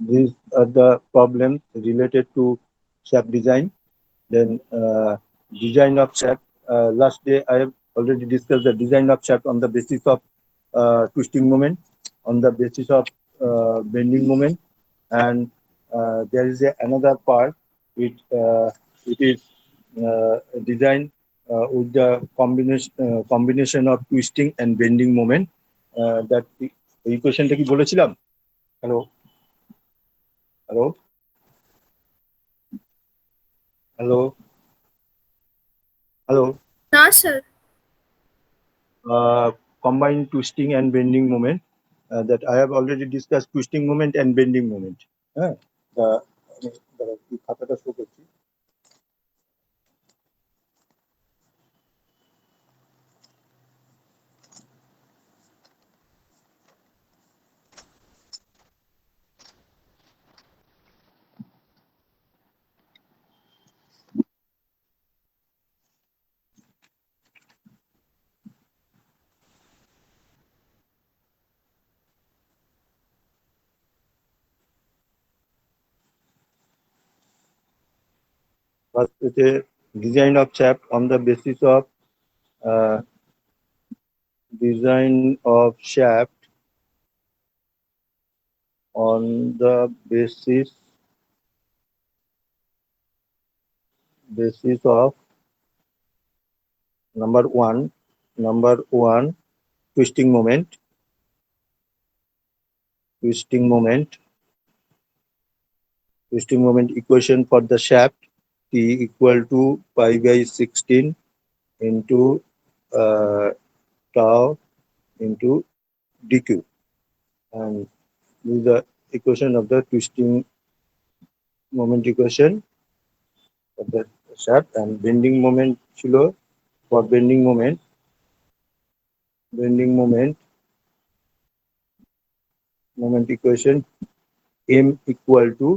these are the problems related to shaft design. Then design of shaft. Last day I have already discussed the design of shaft on the basis of twisting moment, on the basis of bending moment, and there is another part which it is designed with the combination of twisting and bending moment. That এই কোয়েশ্চেনটা কি বলেছিলাম? Hello hello hello hello না sir. combined twisting and bending moment, that I have already discussed twisting moment and bending moment. হ্যাঁ, খাতাটা show করছি। First, it is design of shaft on the basis of uh, design of shaft on the basis of number one twisting moment, equation for the shaft T equal to pi by 16 into tau into dq, and this is the equation of the twisting moment equation of the shaft. And bending moment ছিল, for bending moment equation m equal to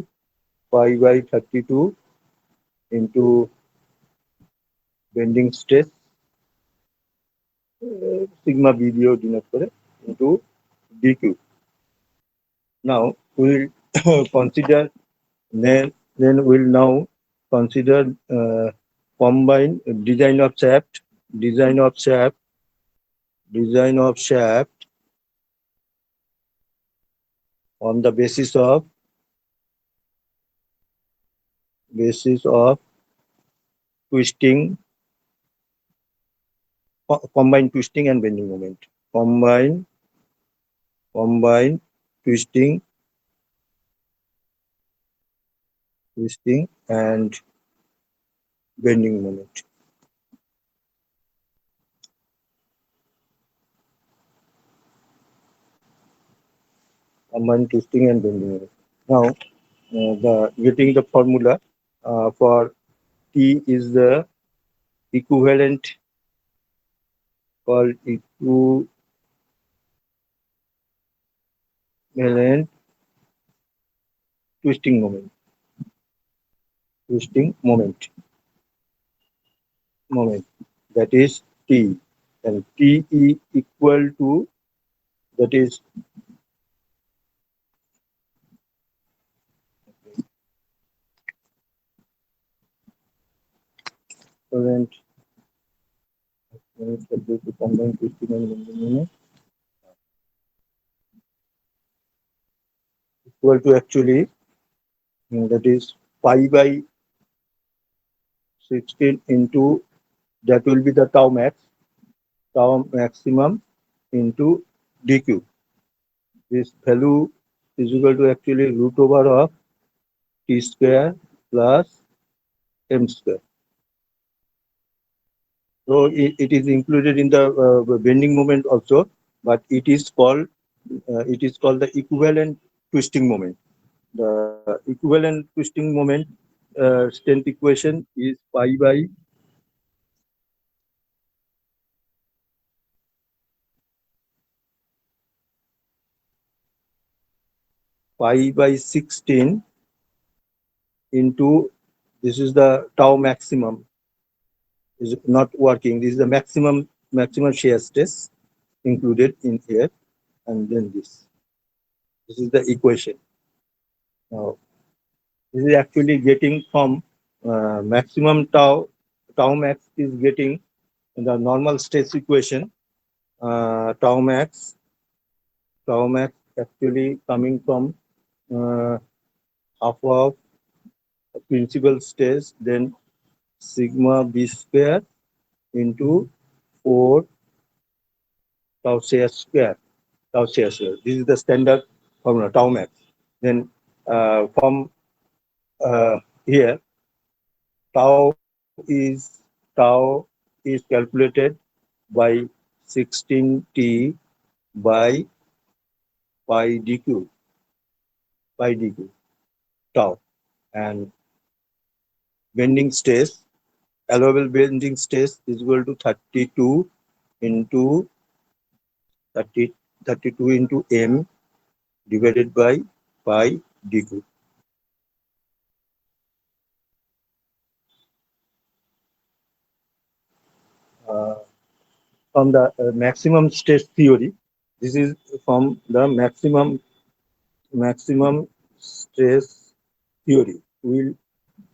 pi by 32 into bending stress sigma b দিয়েও denote করে into dq. Now we'll consider then we'll now consider combine design of shaft on the basis of twisting, combine twisting and bending moment, combine twisting and bending moment. Combine twisting and bending moment. Now getting the formula for T is the equivalent twisting moment, that is T, and TE equal to, that is equivalent to combine twisting and bending moment, equal to actually that is pi by 16 into, that will be the tau maximum into dq. This value is equal to actually root over of t square plus m square. So it is included in the bending moment also, but it is called the equivalent twisting moment. The equivalent twisting moment strength equation is pi by 16 into, this is the tau maximum is not working. This is the maximum shear stress included in here, and then this is the equation. Now, this is actually getting from maximum tau max is getting the normal stress equation. Tau max actually coming from uh, half of principal stress, then sigma b square into 4 tau c square. Tau c square. This is the standard formula, tau max. Then from here, tau is calculated by 16t by pi dq, tau, and bending stress, allowable bending stress is equal to 32 into 30, 32 into m divided by pi dq. Uh, from the maximum stress theory, this is from the maximum stress theory, will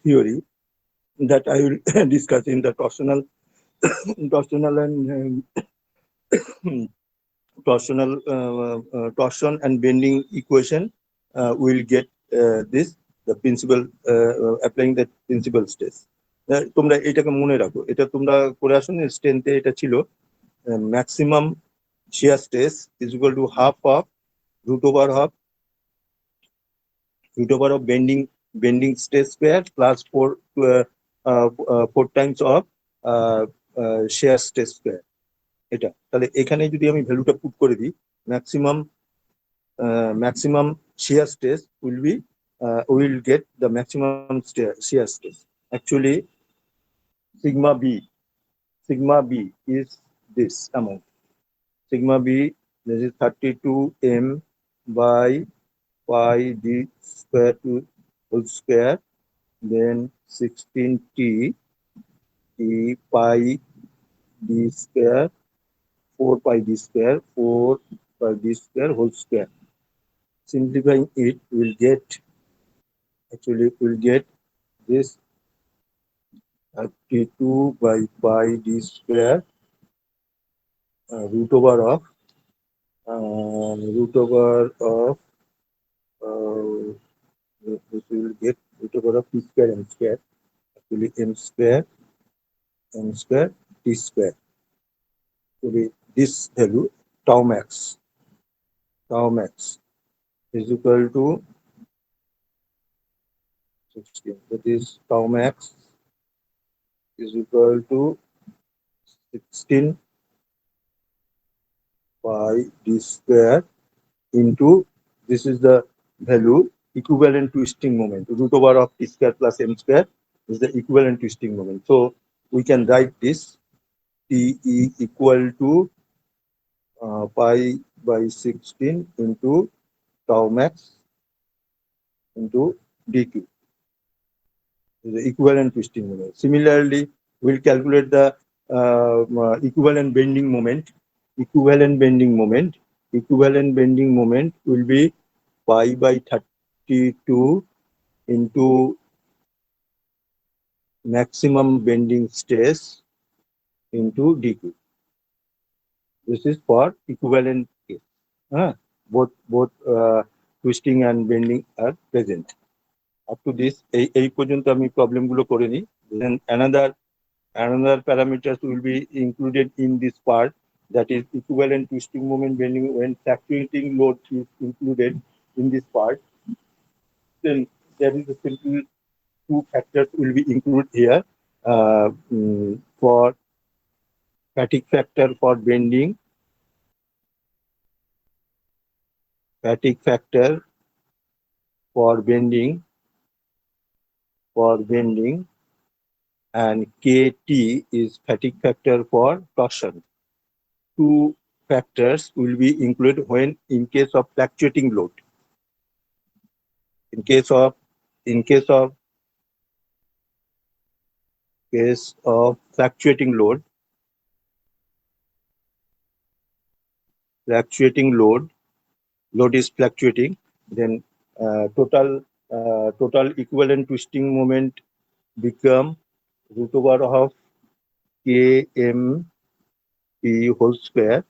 theory that I will discuss in the torsional and torsion and bending equation. Will get this the principal applying the principal stress. তোমরা এটাকে মনে রাখো, এটা তোমরা করে আসো না, স্ট্রেন্থে এটা ছিল maximum shear stress is equal to half of root over of bending stress square plus 4 times of shear stress square. এটা তাহলে এখানে যদি আমি ভ্যালুটা পুট করে দিই, maximum shear stress will get the maximum shear stress. Actually, sigma b is this amount. Sigma b, this is 32 m by pi d square to whole square, then 16t pi d square, 4 pi d square, 4 pi d square whole square. Simplifying it, will get this 32 by pi d square root over of this will get root over of p square m square. Actually m square t square. Actually, this value tau max is equal to 16. That is tau max is equal to 16 pi d square into, this is the value, equivalent twisting moment. Root over of t square plus m square is the equivalent twisting moment. So we can write this Te equal to pi by 16 into tau max into dq, is the equivalent twisting moment. Similarly, we'll calculate the equivalent bending moment. Equivalent bending moment will be pi by 32 into maximum bending stress into dq. This is for equivalent case. Both twisting and bending are present. Up to this, এই পর্যন্ত আমি problem গুলো করে নিই. Then another parameters will be included in this part, that is equivalent twisting moment bending when fluctuating load is included in this part. Then there is a simple two factors will be included here for fatigue factor for bending, and KT is fatigue factor for torsion. Two factors will be included when in case of fluctuating load. In case of fluctuating load, load is fluctuating, then total total equivalent twisting moment become root over of kmp whole square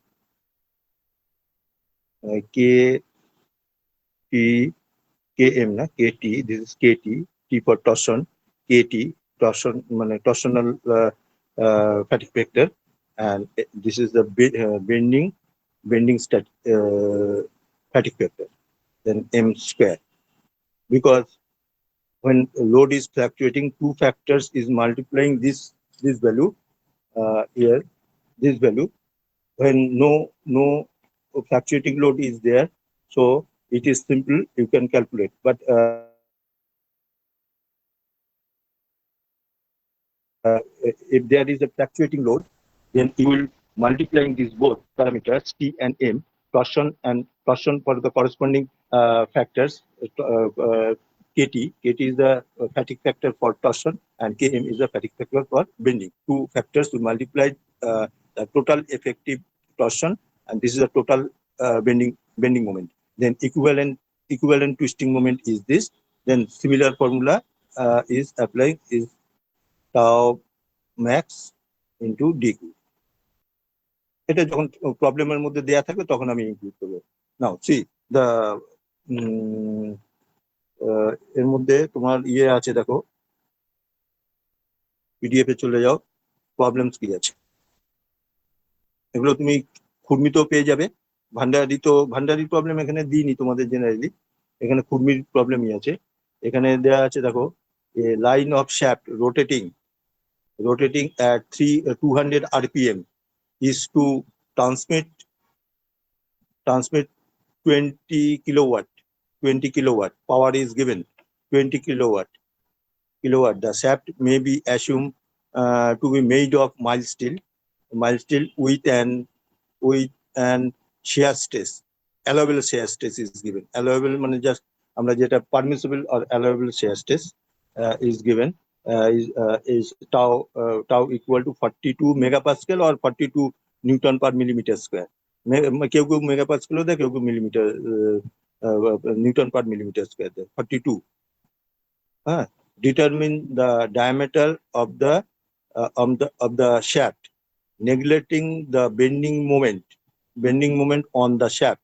k t km na kt, this is kt, t for torsion, kt torsion মানে torsional fatigue factor, and this is the bending fatigue factor, then m square. Because when load is fluctuating, two factors is multiplying this value here, this value. When no fluctuating load is there, so it is simple, you can calculate. But if there is a fluctuating load, then you will multiplying these both parameters t and m, torsion for the corresponding factors, kt is the fatigue factor for torsion, and km is the fatigue factor for bending. Two factors will multiply the total effective torsion, and this is the total bending moment. Then equivalent twisting moment is this. Then similar formula is applying, is tau max into dq. এটা যখন প্রবলেমের মধ্যে দেয়া থাকবে তখন আমি include করব। নাও C the এর মধ্যে তোমার ইয়ে আছে, দেখো পিডিএফ এ চলে যাও, প্রবলেমস কি আছে এগুলো তুমি খুরমিতেও পেয়ে যাবে। ভান্ডারি প্রবলেম এখানে দিইনি তোমাদের জেনারেলি, এখানে খুরমির প্রবলেমই আছে। এখানে দেয়া আছে দেখো, line of shaft rotating at 200 rpm is to transmit 20 kilowatt power is given, 20 kilowatt. The shaft may be assumed to be made of mild steel with an shear stress, allowable shear stress is given. Allowable মানে just আমরা যেটা permissible or allowable shear stress is given, is tau equal to 42 megapascal or 42 Newton per millimeter square. কেউ কেউ মেগাপাস্কেলও দেয়, কেউ কেউ millimetre Newton পার millimetre square দেয়, 42. হ্যাঁ, determine the diameter of the shaft, neglecting the bending moment on the shaft.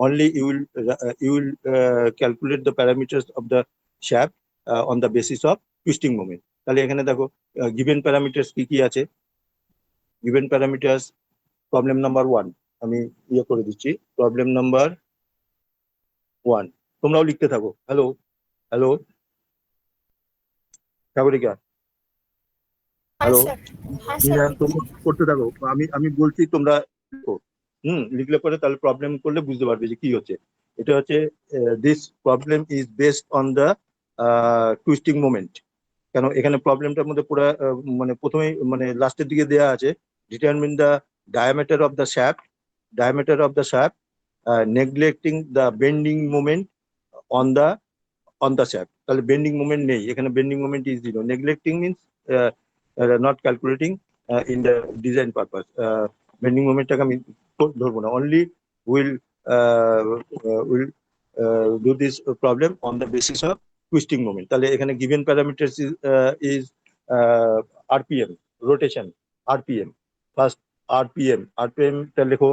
Only you will calculate the parameters of the shaft on the basis of twisting moment. তাহলে এখানে দেখো given parameters কি কি আছে। given parameters problem number 1 আমি ইয়ে করে দিচ্ছি, প্রবলেম নাম্বার 1 তোমরাও লিখতে থাকো। হ্যালো সাগরিকা, হ্যালো, তোমরা করতে থাকো, আমি বলছি তোমরা লিখো। লিখলে পরে তাহলে প্রবলেম করলে বুঝতে পারবে যে কি হচ্ছে। এটা হচ্ছে this problem is based on the twisting moment. কেন এখানে প্রবলেমটার মধ্যে পুরো মানে প্রথমেই মানে লাস্টের দিকে দেয়া আছে, determine the diameter of the shaft, neglecting the bending moment on the shaft. তাহলে বেন্ডিং মোমেন্ট নেই এখানে, bending moment is 0। Neglecting means not calculating in the design purpose. Bending momentটাকে আমি ধরবো না, only will do this problem on the basis of twisting moment. তাহলে এখানে given parameters is rpm, rotation rpm, first rpm টা লেখো,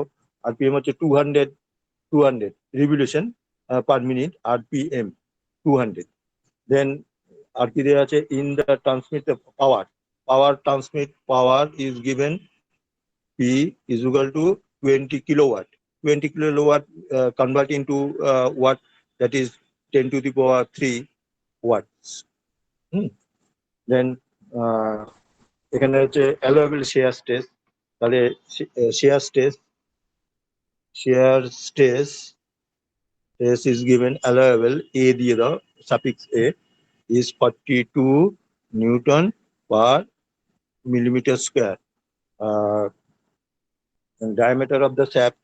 rpm হচ্ছে 200 revolution per minute, rpm 200. Then আর কি দেওয়া আছে, in the transmit transmit power is given, P is equal to 20 kilowatt. 20 kilowatt convert into watt, that is 10 to the power 3 watts. Then এখানে হচ্ছে allowable shear stress, তাহলে shear stress is given, allowable a দিয়ে দাও, suffix a is 42 Newton per millimeter square. And diameter of the shaft,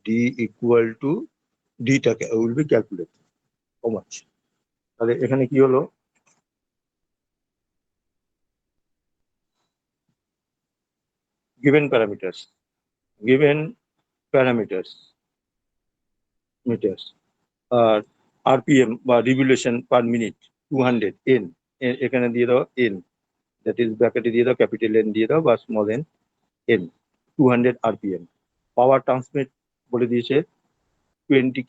d equal to d টাকে will be calculated how much. তাহলে এখানে কি হলো, given parameters meters. RPM বা revolution per minute 200 n এখানে দিয়ে দাও n, that is ব্র্যাকেটে দিয়ে দাও ক্যাপিটাল N দিয়ে দাও বা স্মল n, n 200 RPM. পাওয়ার ট্রান্সমিট বলে দিয়েছে 20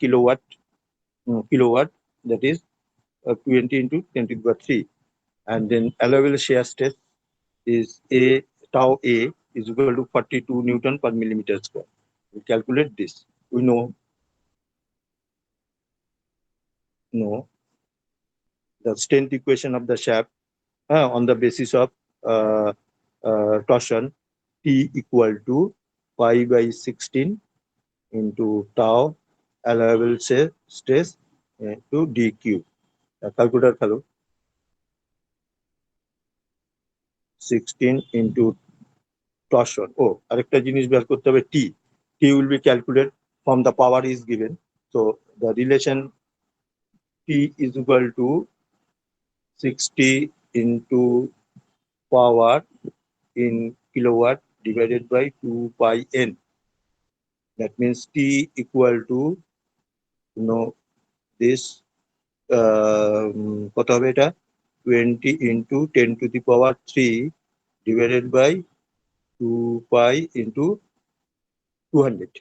kilowatt, that is 20 into 10 to the power 3. And then allowable shear stress is tau A is equal to 42 Newton per millimeter square. We calculate this. We know the strength equation of the shaft on the basis of torsion T equal to pi by 16 into tau allowable stress to dq. Calculator fellow 16 into torsion. আরেকটা জিনিস বের করতে হবে T will be calculated from the power is given. So the relation T is equal to 60 into power in kilowatt divided by 2 pi n. That means T equal to this কত হবে এটা 20 into 10 to the power 3 divided by 2 pi into 200.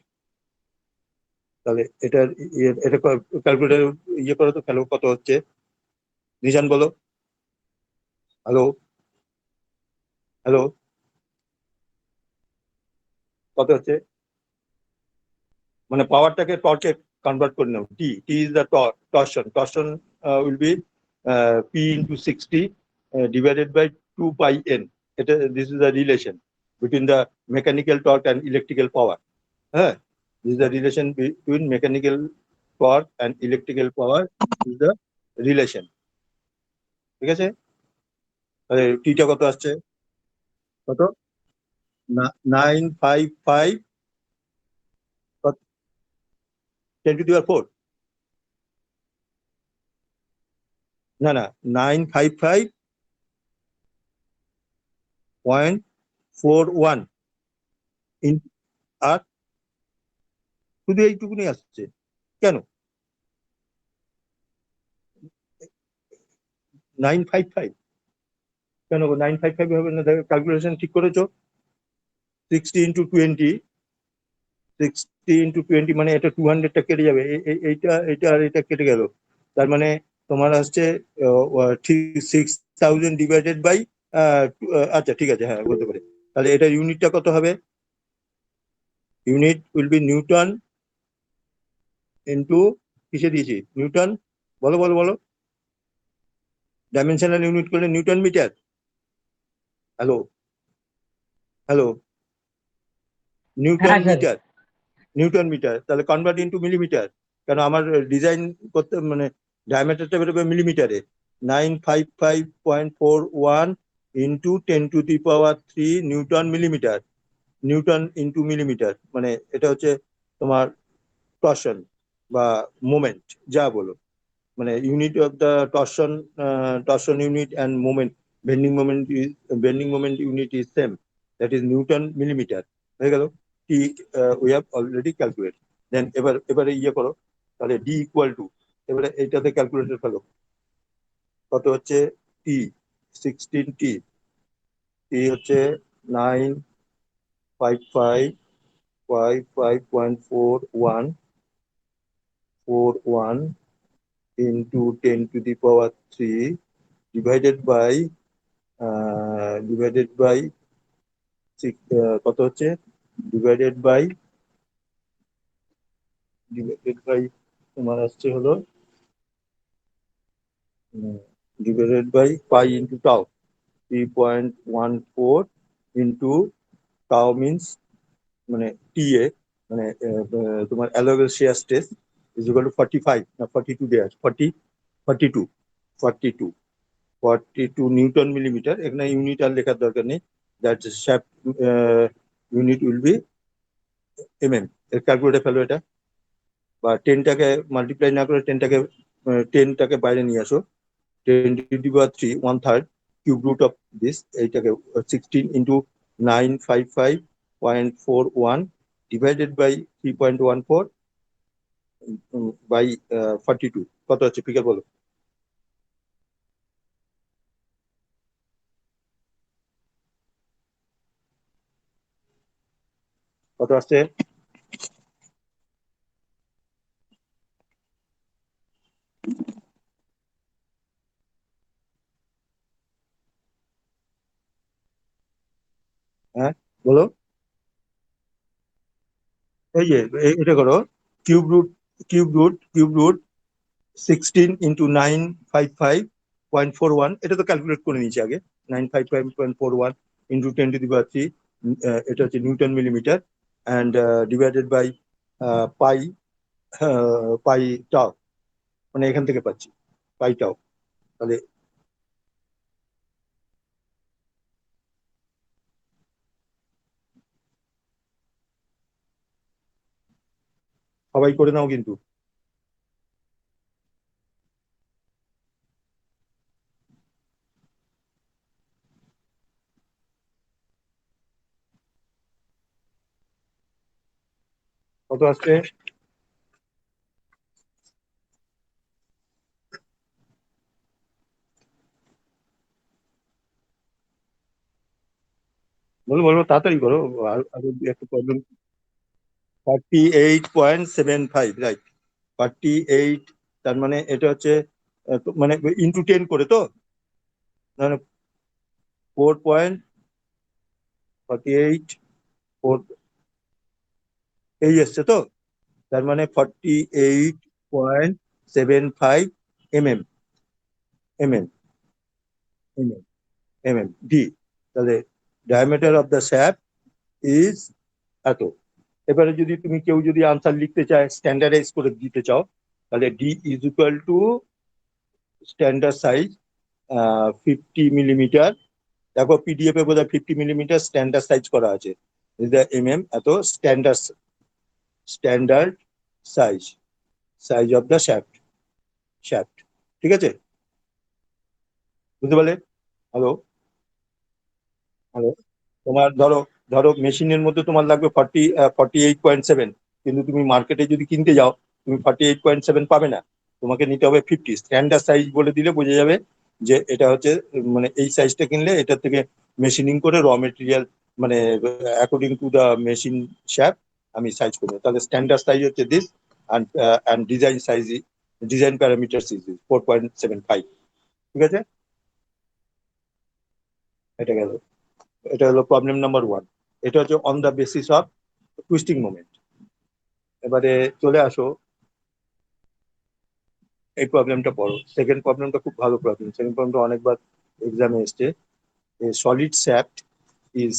তাহলে এটা calculator ইয়ে করো তো ফেলো, কত হচ্ছে নিজান বলো। হ্যালো হ্যালো, কত হচ্ছে? মানে পাওয়ারটাকে টর্চে কনভার্ট করে নাও। T is the torsion will be P into 60 divided by 2 pi n. This is the relation between the mechanical torque and electrical power. This is the relation between mechanical torque and electrical power. Is the relation. ঠিক আছে? তাহলে টিটা কত আসছে? কত? 955 10 to the power 4. না 955.41 আর শুধু এইটুকুনি আসছে কেন? 955 কেন? 955 হবে না? ক্যালকুলেশন ঠিক করেছো? 60 into 20 মানে এটা 200টা কেটে যাবে, এইটা আর এটা কেটে গেল, তার মানে তোমার আসছে 6000 ডিভাইডেড বাই, আচ্ছা ঠিক আছে, হ্যাঁ বলতে পারি। তাহলে এটা ইউনিটটা কত হবে? Unit will be newton into কিসে দিয়েছি? নিউটন। বলো বলো বলো, ডাইমেনশনাল ইউনিট করলে newton metre. Hello hello, newton metre, newton metre. তাহলে কনভার্ট ইন্টু মিলিমিটার, কারণ আমার ডিজাইন করতে মানে ডায়ামিটারটা বেরোবে মিলিমিটারে। 955.41 into 10 to the power 3 newton millimetre, newton into millimetre, মানে এটা হচ্ছে তোমার টর্শন বা মোমেন্ট, যা বলো, মানে unit of the torsion unit and moment, bending moment unit is same, that is Newton millimetre. হয়ে গেল। টি উই হ্যাভ অলরেডি ক্যালকুলেট। দেন এবারে ইয়ে করো, তাহলে ডি ইকুয়াল টু, এবারে এইটাতে ক্যালকুলেটর ফেলো, কত হচ্ছে? টি 16 টি হচ্ছে 955.41 into 10 to the power 3 divided by কত হচ্ছে? ডিভাইডেড বাই তোমার আসছে হলো ডিভাইডেড বাই পাই ইন্টু টাও, 3.14 ইন্টু টাও মিনস মানে টি এ, মানে তোমার allowable shear stress is equal to 45 না 42 দেয়া আছে, 42 নিউটন মিলিমিটার। এখানে ইউনিট আর লেখার দরকার নেই, that shaft unit will be MM. Calculator ফেলো এটা, বা 10টাকে মাল্টিপ্লাই না করে 10টাকে বাইরে নিয়ে আসো। 10 to the power 3 1/3 cube root of this, এইটাকে 16 into 955.41 divided by 3.14 বাই 42 কত হচ্ছে ফিগার বলো। কত আসছে? হ্যাঁ বলো। এই যে এটা করো, কিউব রুট 16 × 955.41, এটা তো ক্যালকুলেট করে নিয়েছি আগে। 955.41 × 10⁻³ এটা হচ্ছে newton millimetre, and divided by pi, pi tau, মানে এখান থেকে পাচ্ছি পাই টাও। তাহলে সবাই করে নাও কিন্তু। কত আসছে? বলো বলো, তাড়াতাড়ি করো। আর একটা প্রবলেম। 48.75, রাইট। 48, তার মানে এটা হচ্ছে মানে × 10 করে তো, মানে 4.48, ফোর, এই এসছে তো। তার মানে 48.75 mm, mm, ডি। তাহলে diameter of the shaft is এত। এবারে যদি তুমি কেউ যদি আনসার লিখতে চায়, স্ট্যান্ডার্ডাইজ করে দিতে চাও, তাহলে D is equal two standard size 50 millimetre. দেখো পিডিএফ এ বোধহয় 50 মিলিমিটার স্ট্যান্ডার্ড সাইজ করা আছে, এত standard, standard size, size of the shaft. ঠিক আছে, বুঝতে পারলে? Hello, hello. তোমার ধরো, মেশিনের মধ্যে তোমার লাগবে 48.7, কিন্তু তুমি মার্কেটে যদি কিনতে যাও, তুমি 48.7 পাবে না, তোমাকে নিতে হবে 50। স্ট্যান্ডার্ড সাইজ বলে দিলে বোঝা যাবে যে এটা হচ্ছে মানে এই সাইজটা কিনলে এটার থেকে মেশিনিং করে র মেটেরিয়াল, মানে according to the machine shape আমি সাইজ করবো। তাহলে স্ট্যান্ডার্ড সাইজ হচ্ছে this, and design size, design parameter is 4.75। ঠিক আছে, এটা গেল। এটা হলো প্রবলেম নাম্বার 1। এটা হচ্ছে on the basis of twisting moment. এবারে চলে আসো, এই প্রবলেমটা পড়ো। সেকেন্ড প্রবলেমটা খুব ভালো প্রবলেম, সেকেন্ড প্রবলেমটা অনেকবার এক্সামে এসছে। এ solid shaft is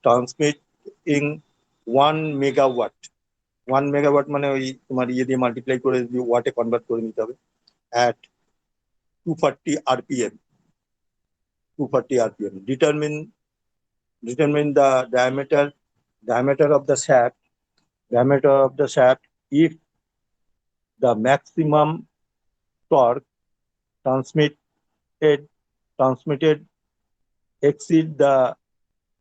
transmitting 1 megawatt. 1 megawatt মানে ওই তোমার ইয়ে দিয়ে মাল্টিপ্লাই করে দিয়ে ওয়াটে কনভার্ট করে নিতে হবে, at 240 RPM। 240 RPM, determine the diameter of the shaft, if the maximum torque transmitted transmitted exceed the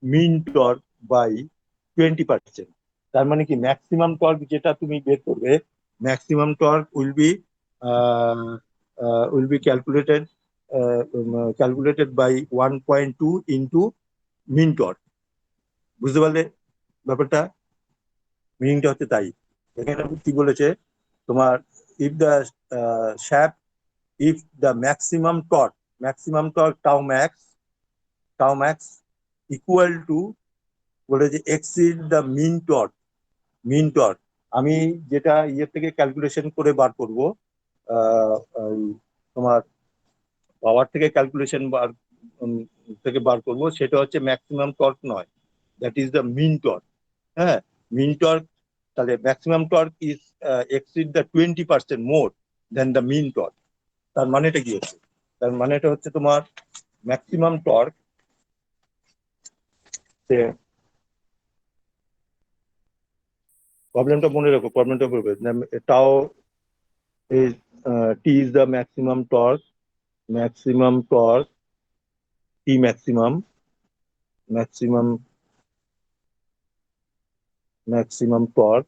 mean torque by 20%। তার মানে কি ম্যাক্সিমাম টর্ক যেটা তুমি বের করবে, maximum torque will be calculated by 1.2 into mean torque. বুঝতে পারলে ব্যাপারটা? মিনিংটা হচ্ছে তাই। এখানে কি বলেছে তোমার, if the shaft, if the maximum torque tau max equal to, বলে যে exceed the mean torque। আমি যেটা ইয়ে থেকে ক্যালকুলেশন করে বার করব, তোমার পাওয়ার থেকে ক্যালকুলেশন উম, বার করব, সেটা হচ্ছে ম্যাক্সিমাম টর্ক নয়, that is the mean torque. হ্যাঁ, মিন টর্ক। তাহলে maximum torque is exceed the 20% more than the mean torque. তার মানেটা কি হচ্ছে? তার মানেটা হচ্ছে তোমার ম্যাক্সিমাম টর্ক, প্রবলেমটা মনে রাখো, প্রবলেমটা করবে টাও is, T is the maximum torque, T maximum maximum torque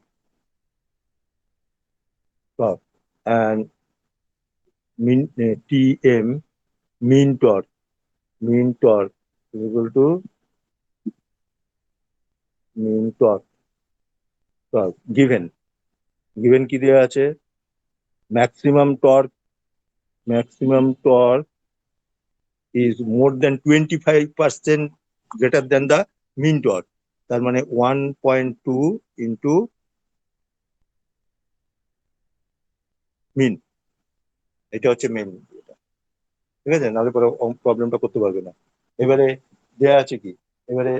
torque, and Tm, mean torque is equal to mean torque given কি দেওয়া আছে, maximum torque is more than 25% greater than the mean torque, তার মানে 1.2 into mean, এটা হচ্ছে main. ঠিক আছে, নাহলে পরে প্রবলেমটা করতে পারবে না। এবারে দেয়া আছে কি, এবারে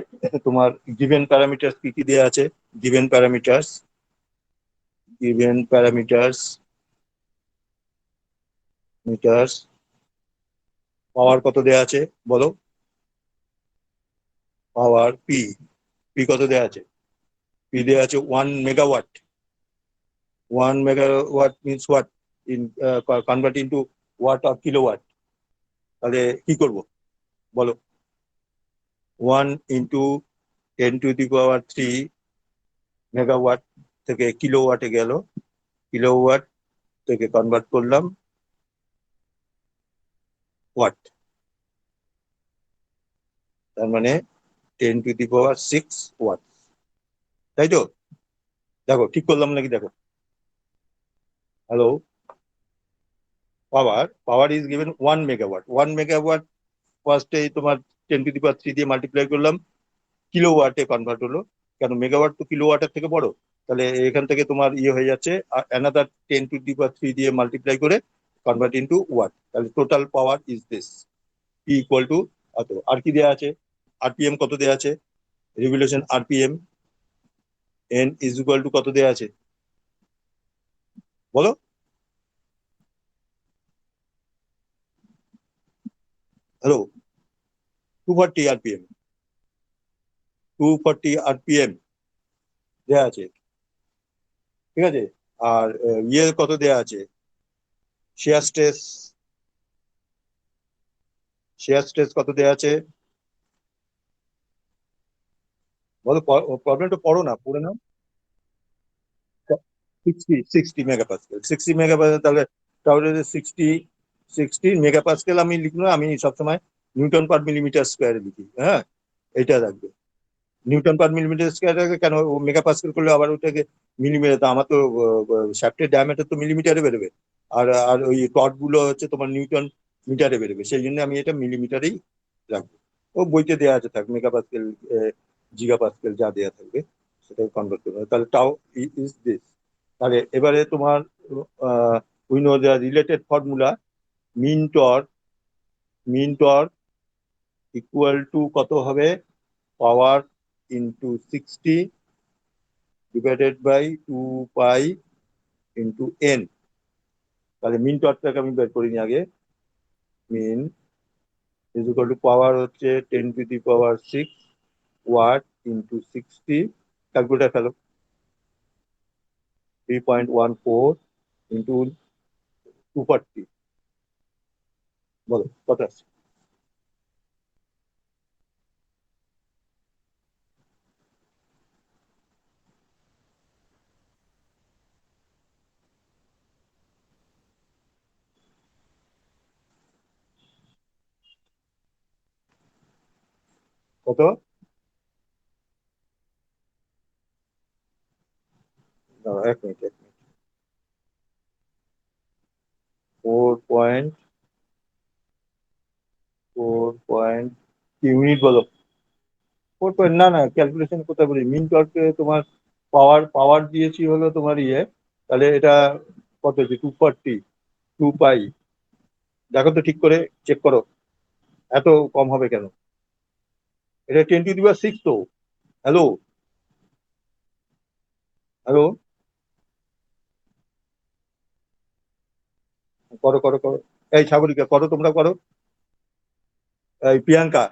তোমার গিভেন প্যারামিটার্স কি কি দেয়া আছে, গিভেন প্যারামিটার্স পাওয়ার কত দেয়া আছে বলো, পাওয়ার পি কত দেয়া আছে, পি দেয়া আছে 1 megawatt. 1 megawatt means what, in convert into watt or kilowatt, তাহলে কি করব বলো, 1 × 10⁻³ মেগাওয়াট থেকে কিলোওয়াটে গেল, কিলোওয়াট থেকে কনভার্ট করলাম ওয়াট, তার মানে 10⁻⁶ ওয়াট, তাই তো? দেখো ঠিক করলাম নাকি দেখো। Hello, power is given 1 megawatt. 1 megawatt ফার্স্টে তোমার 10⁻³ দিয়ে মাল্টিপ্লাই করলাম, কিলোওয়াটে কনভার্ট হলো, কেন মেগাওয়াট তো কিলোওয়াটের থেকে বড়, তাহলে এখান থেকে তোমার ইয়ে হয়ে যাচ্ছে অ্যানাদার 10⁻³ দিয়ে মাল্টিপ্লাই করে কনভার্ট ইনটু ওয়াট, তাহলে total power is this, P equal to এত। আর কি দেওয়া আছে, আরপিএম কত দেওয়া আছে, regulation RPM N is equal to কত দেওয়া আছে বলো, হ্যালো, 240 আরপিএম দেওয়া আছে, ঠিক আছে। আর ইয়ে কত দেওয়া আছে, শেয়ার স্ট্রেস কত দেওয়া আছে বলো, প্রবলেমটা পড়ো না, পড়ে নাও। 60 মেগাপাস্কেল, 60 মেগাপাস্কেল, তাহলে তাহলে 60 মেগাপাস্কেল আমি লিখবো না, আমি সবসময় নিউটন পার মিলিমিটার স্কোয়ারে লিখি, হ্যাঁ এটা রাখবে, নিউটন পার মিলিমিটার স্কোয়ার রাখবে, কেন মেগাপাস্কেল করলে আবার ওটাকে মিলিমিটার, আমার তো শ্যাফটের ডায়ামিটার তো মিলিমিটারে বেরোবে, আর আর ওই টর্ক গুলো হচ্ছে তোমার নিউটন মিটারে বেরোবে, সেই জন্য আমি এটা মিলিমিটারেই রাখবো। ও বইতে দেওয়া আছে, থাক মেগাপাস্কেল জিগাপাস্কেল যা দেওয়া থাকবে সেটাই কনভার্ট করবে, তাহলে টাও ইজ দিস। তাহলে এবারে তোমার we know the related formula, mean torque equal to কত হবে, power into 60 divided by 2 pi into N. তাহলে মিন টর্কটাকে আমি বের করিনি আগে, mean is equal to power হচ্ছে 10⁻⁶ ওয়াট ইন্টু 60, ক্যালকুলেটার ফেলো, 3.14 ইন্টু 240, বলো কত আসছে, কত, এক মিনিট 4.4 কি মিনিট বলো, 4 পয়েন্ট, না না ক্যালকুলেশন কোথায় বলি, মিন টর্কে তোমার পাওয়ার দিয়েছি হলো তোমার ইয়ে, তাহলে এটা কত হচ্ছে, 240, 2 পাই, দেখো তো ঠিক করে চেক করো, এত কম হবে কেন, এটা 10⁻⁶ তো। হ্যালো, হ্যালো, করো, এই সাগরিকা করো, তোমরা করো, এই প্রিয়াঙ্কা,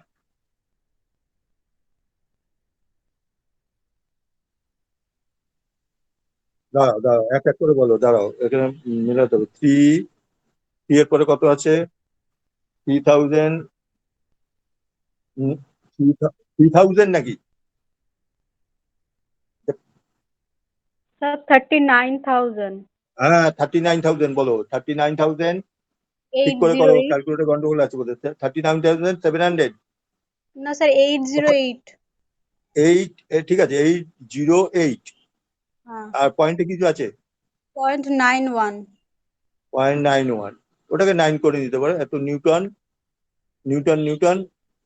দাঁড়াও এক এক করে বলো, দাঁড়াও এখানে মিলাতে হবে, থ্রি এর পরে কত আছে, 3000, 3000 নাকি, Sir, 39,000. হ্যাঁ 39,000 বলো, 39,000 ঠিক করে করো, 808 ক্যালকুলেটর গন্ডগোল আছে বোধ হয়। 39,700। না স্যার 808। 8, ঠিক আছে 808। হ্যাঁ আর পয়েন্টে কিছু আছে 0.91। 0.91, ওটাকে 9 করে দিতে পারো। এত newton, newton newton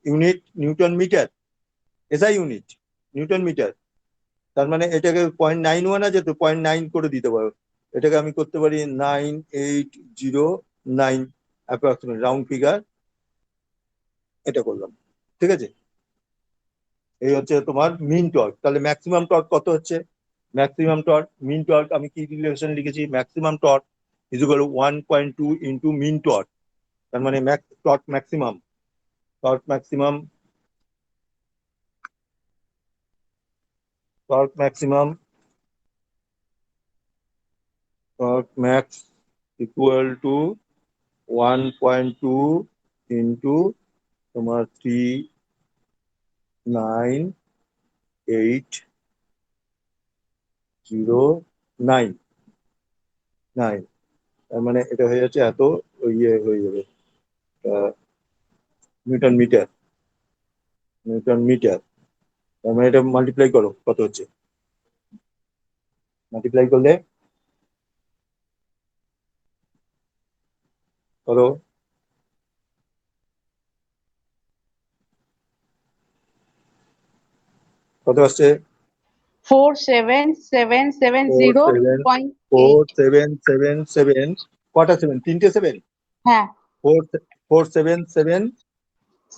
unit, newton metre, SI unit, newton metre. তার মানে এটাকে 0.91 আছে তো 0.9 করে দিতে পারো। এটাকে আমি করতে পারি 9809 অ্যাপ্রক্সিমেট রাউন্ড ফিগার, এটা করলাম। ঠিক আছে, এই হচ্ছে তোমার মিন টর্ক। তাহলে ম্যাক্সিমাম টর্ক কত হচ্ছে? ম্যাক্সিমাম টর্ক, মিন টর্ক আমি কি রিলেশন লিখেছি? Maximum torque is equal 1.2 into mean torque. তার মানে torque maximum, torque maximum, torque maximum, torque max equal to 1.2 into তোমার 398099। তার মানে এটা হয়ে যাচ্ছে এত, ইয়ে হয়ে যাবে নিউটন মিটার, নিউটন মিটার। তার মানে এটা মাল্টিপ্লাই করো, কত হচ্ছে? মাল্টিপ্লাই করলে করো, কত আসছে? 47770.8। 4777, কটা সেভেন? তিনটে সেভেন? হ্যাঁ 4777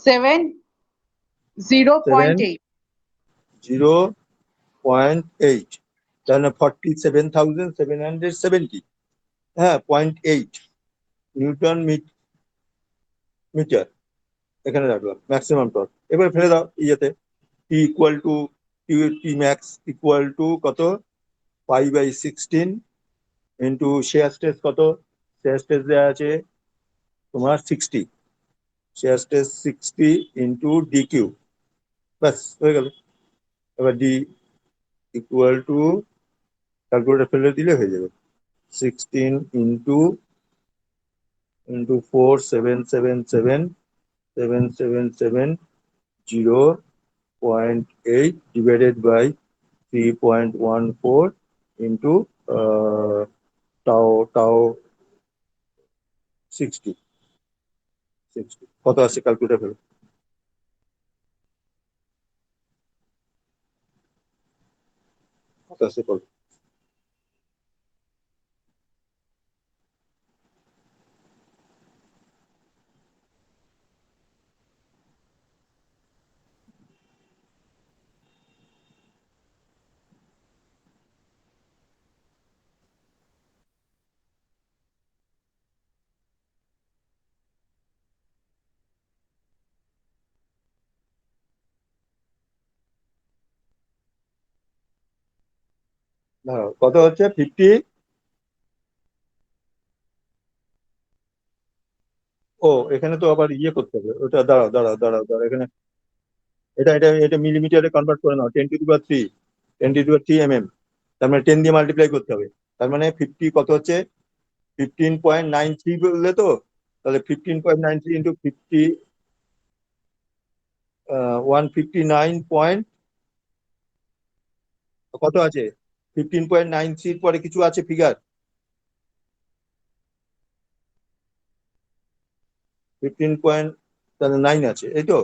70.8। 70.8, তাহলে 47,770, হ্যাঁ 0.8 নিউটন মিটার। এখানে রাখলাম ম্যাক্সিমাম টর্ক। এবার ফেলে দাও ইয়েতে, T equal to, T max equal to কত? 5/16 ইন্টু শেয়ার স্ট্রেস কত? শেয়ার স্ট্রেস দেওয়া আছে তোমার 60, shear stress 60 into D Q, ব্যাস হয়ে গেল। এবার ডি ইকুয়াল টু, ক্যালকুলেটর ফেলে দিলে হয়ে যাবে 16 ইন্টু 4777 ডিভাইডেড বাই 3.14 ইন্টু টাও টাও 60, 60 কত আসছে? ক্যালকুলেটর ফেলে কত আসছে বলো? দাঁড়াও, কত হচ্ছে? 50। ও এখানে তো আবার ইয়ে করতে হবে ওটা, দাঁড়াও দাঁড়াও দাঁড়াও দাঁড়াও, এখানে এটা এটা এটা মিলিমিটারে কনভার্ট করে নাও, 10 two the power 3, 10 two the পাওয়ার 3 তার মানে 10 দিয়ে মাল্টিপ্লাই করতে হবে। তার মানে 50 কত হচ্ছে? 15.93 বললে তো, তাহলে 15.93 ইন্টু 50, 159 কত আছে? 15.93 পরে কিছু আছে ফিগার? 15 তাহলে 9 আছে, এই তো।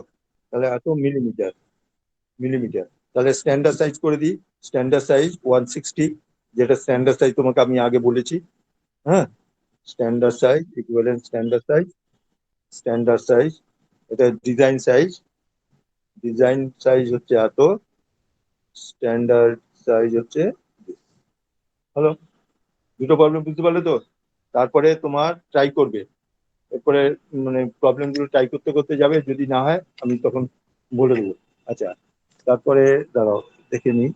তাহলে এত মিলিমিটার, মিলিমিটার। তাহলে স্ট্যান্ডার্ড সাইজ করে দিই, স্ট্যান্ডার্ড সাইজ 160, যেটা স্ট্যান্ডার্ড সাইজ তোমাকে আমি আগে বলেছি। হ্যাঁ, standard size equivalent standard size, standard size, এটা ডিজাইন সাইজ, ডিজাইন সাইজ হচ্ছে এত, স্ট্যান্ডার্ড সাইজ হচ্ছে। হলো, দুটো প্রবলেম বুঝতে পারলে তো? তারপরে তোমার ট্রাই করবে, এরপরে মানে প্রবলেম গুলো ট্রাই করতে করতে যাবে, যদি না হয় আমি তখন বলে দেবো। আচ্ছা, তারপরে দাঁড়াও দেখে নিই।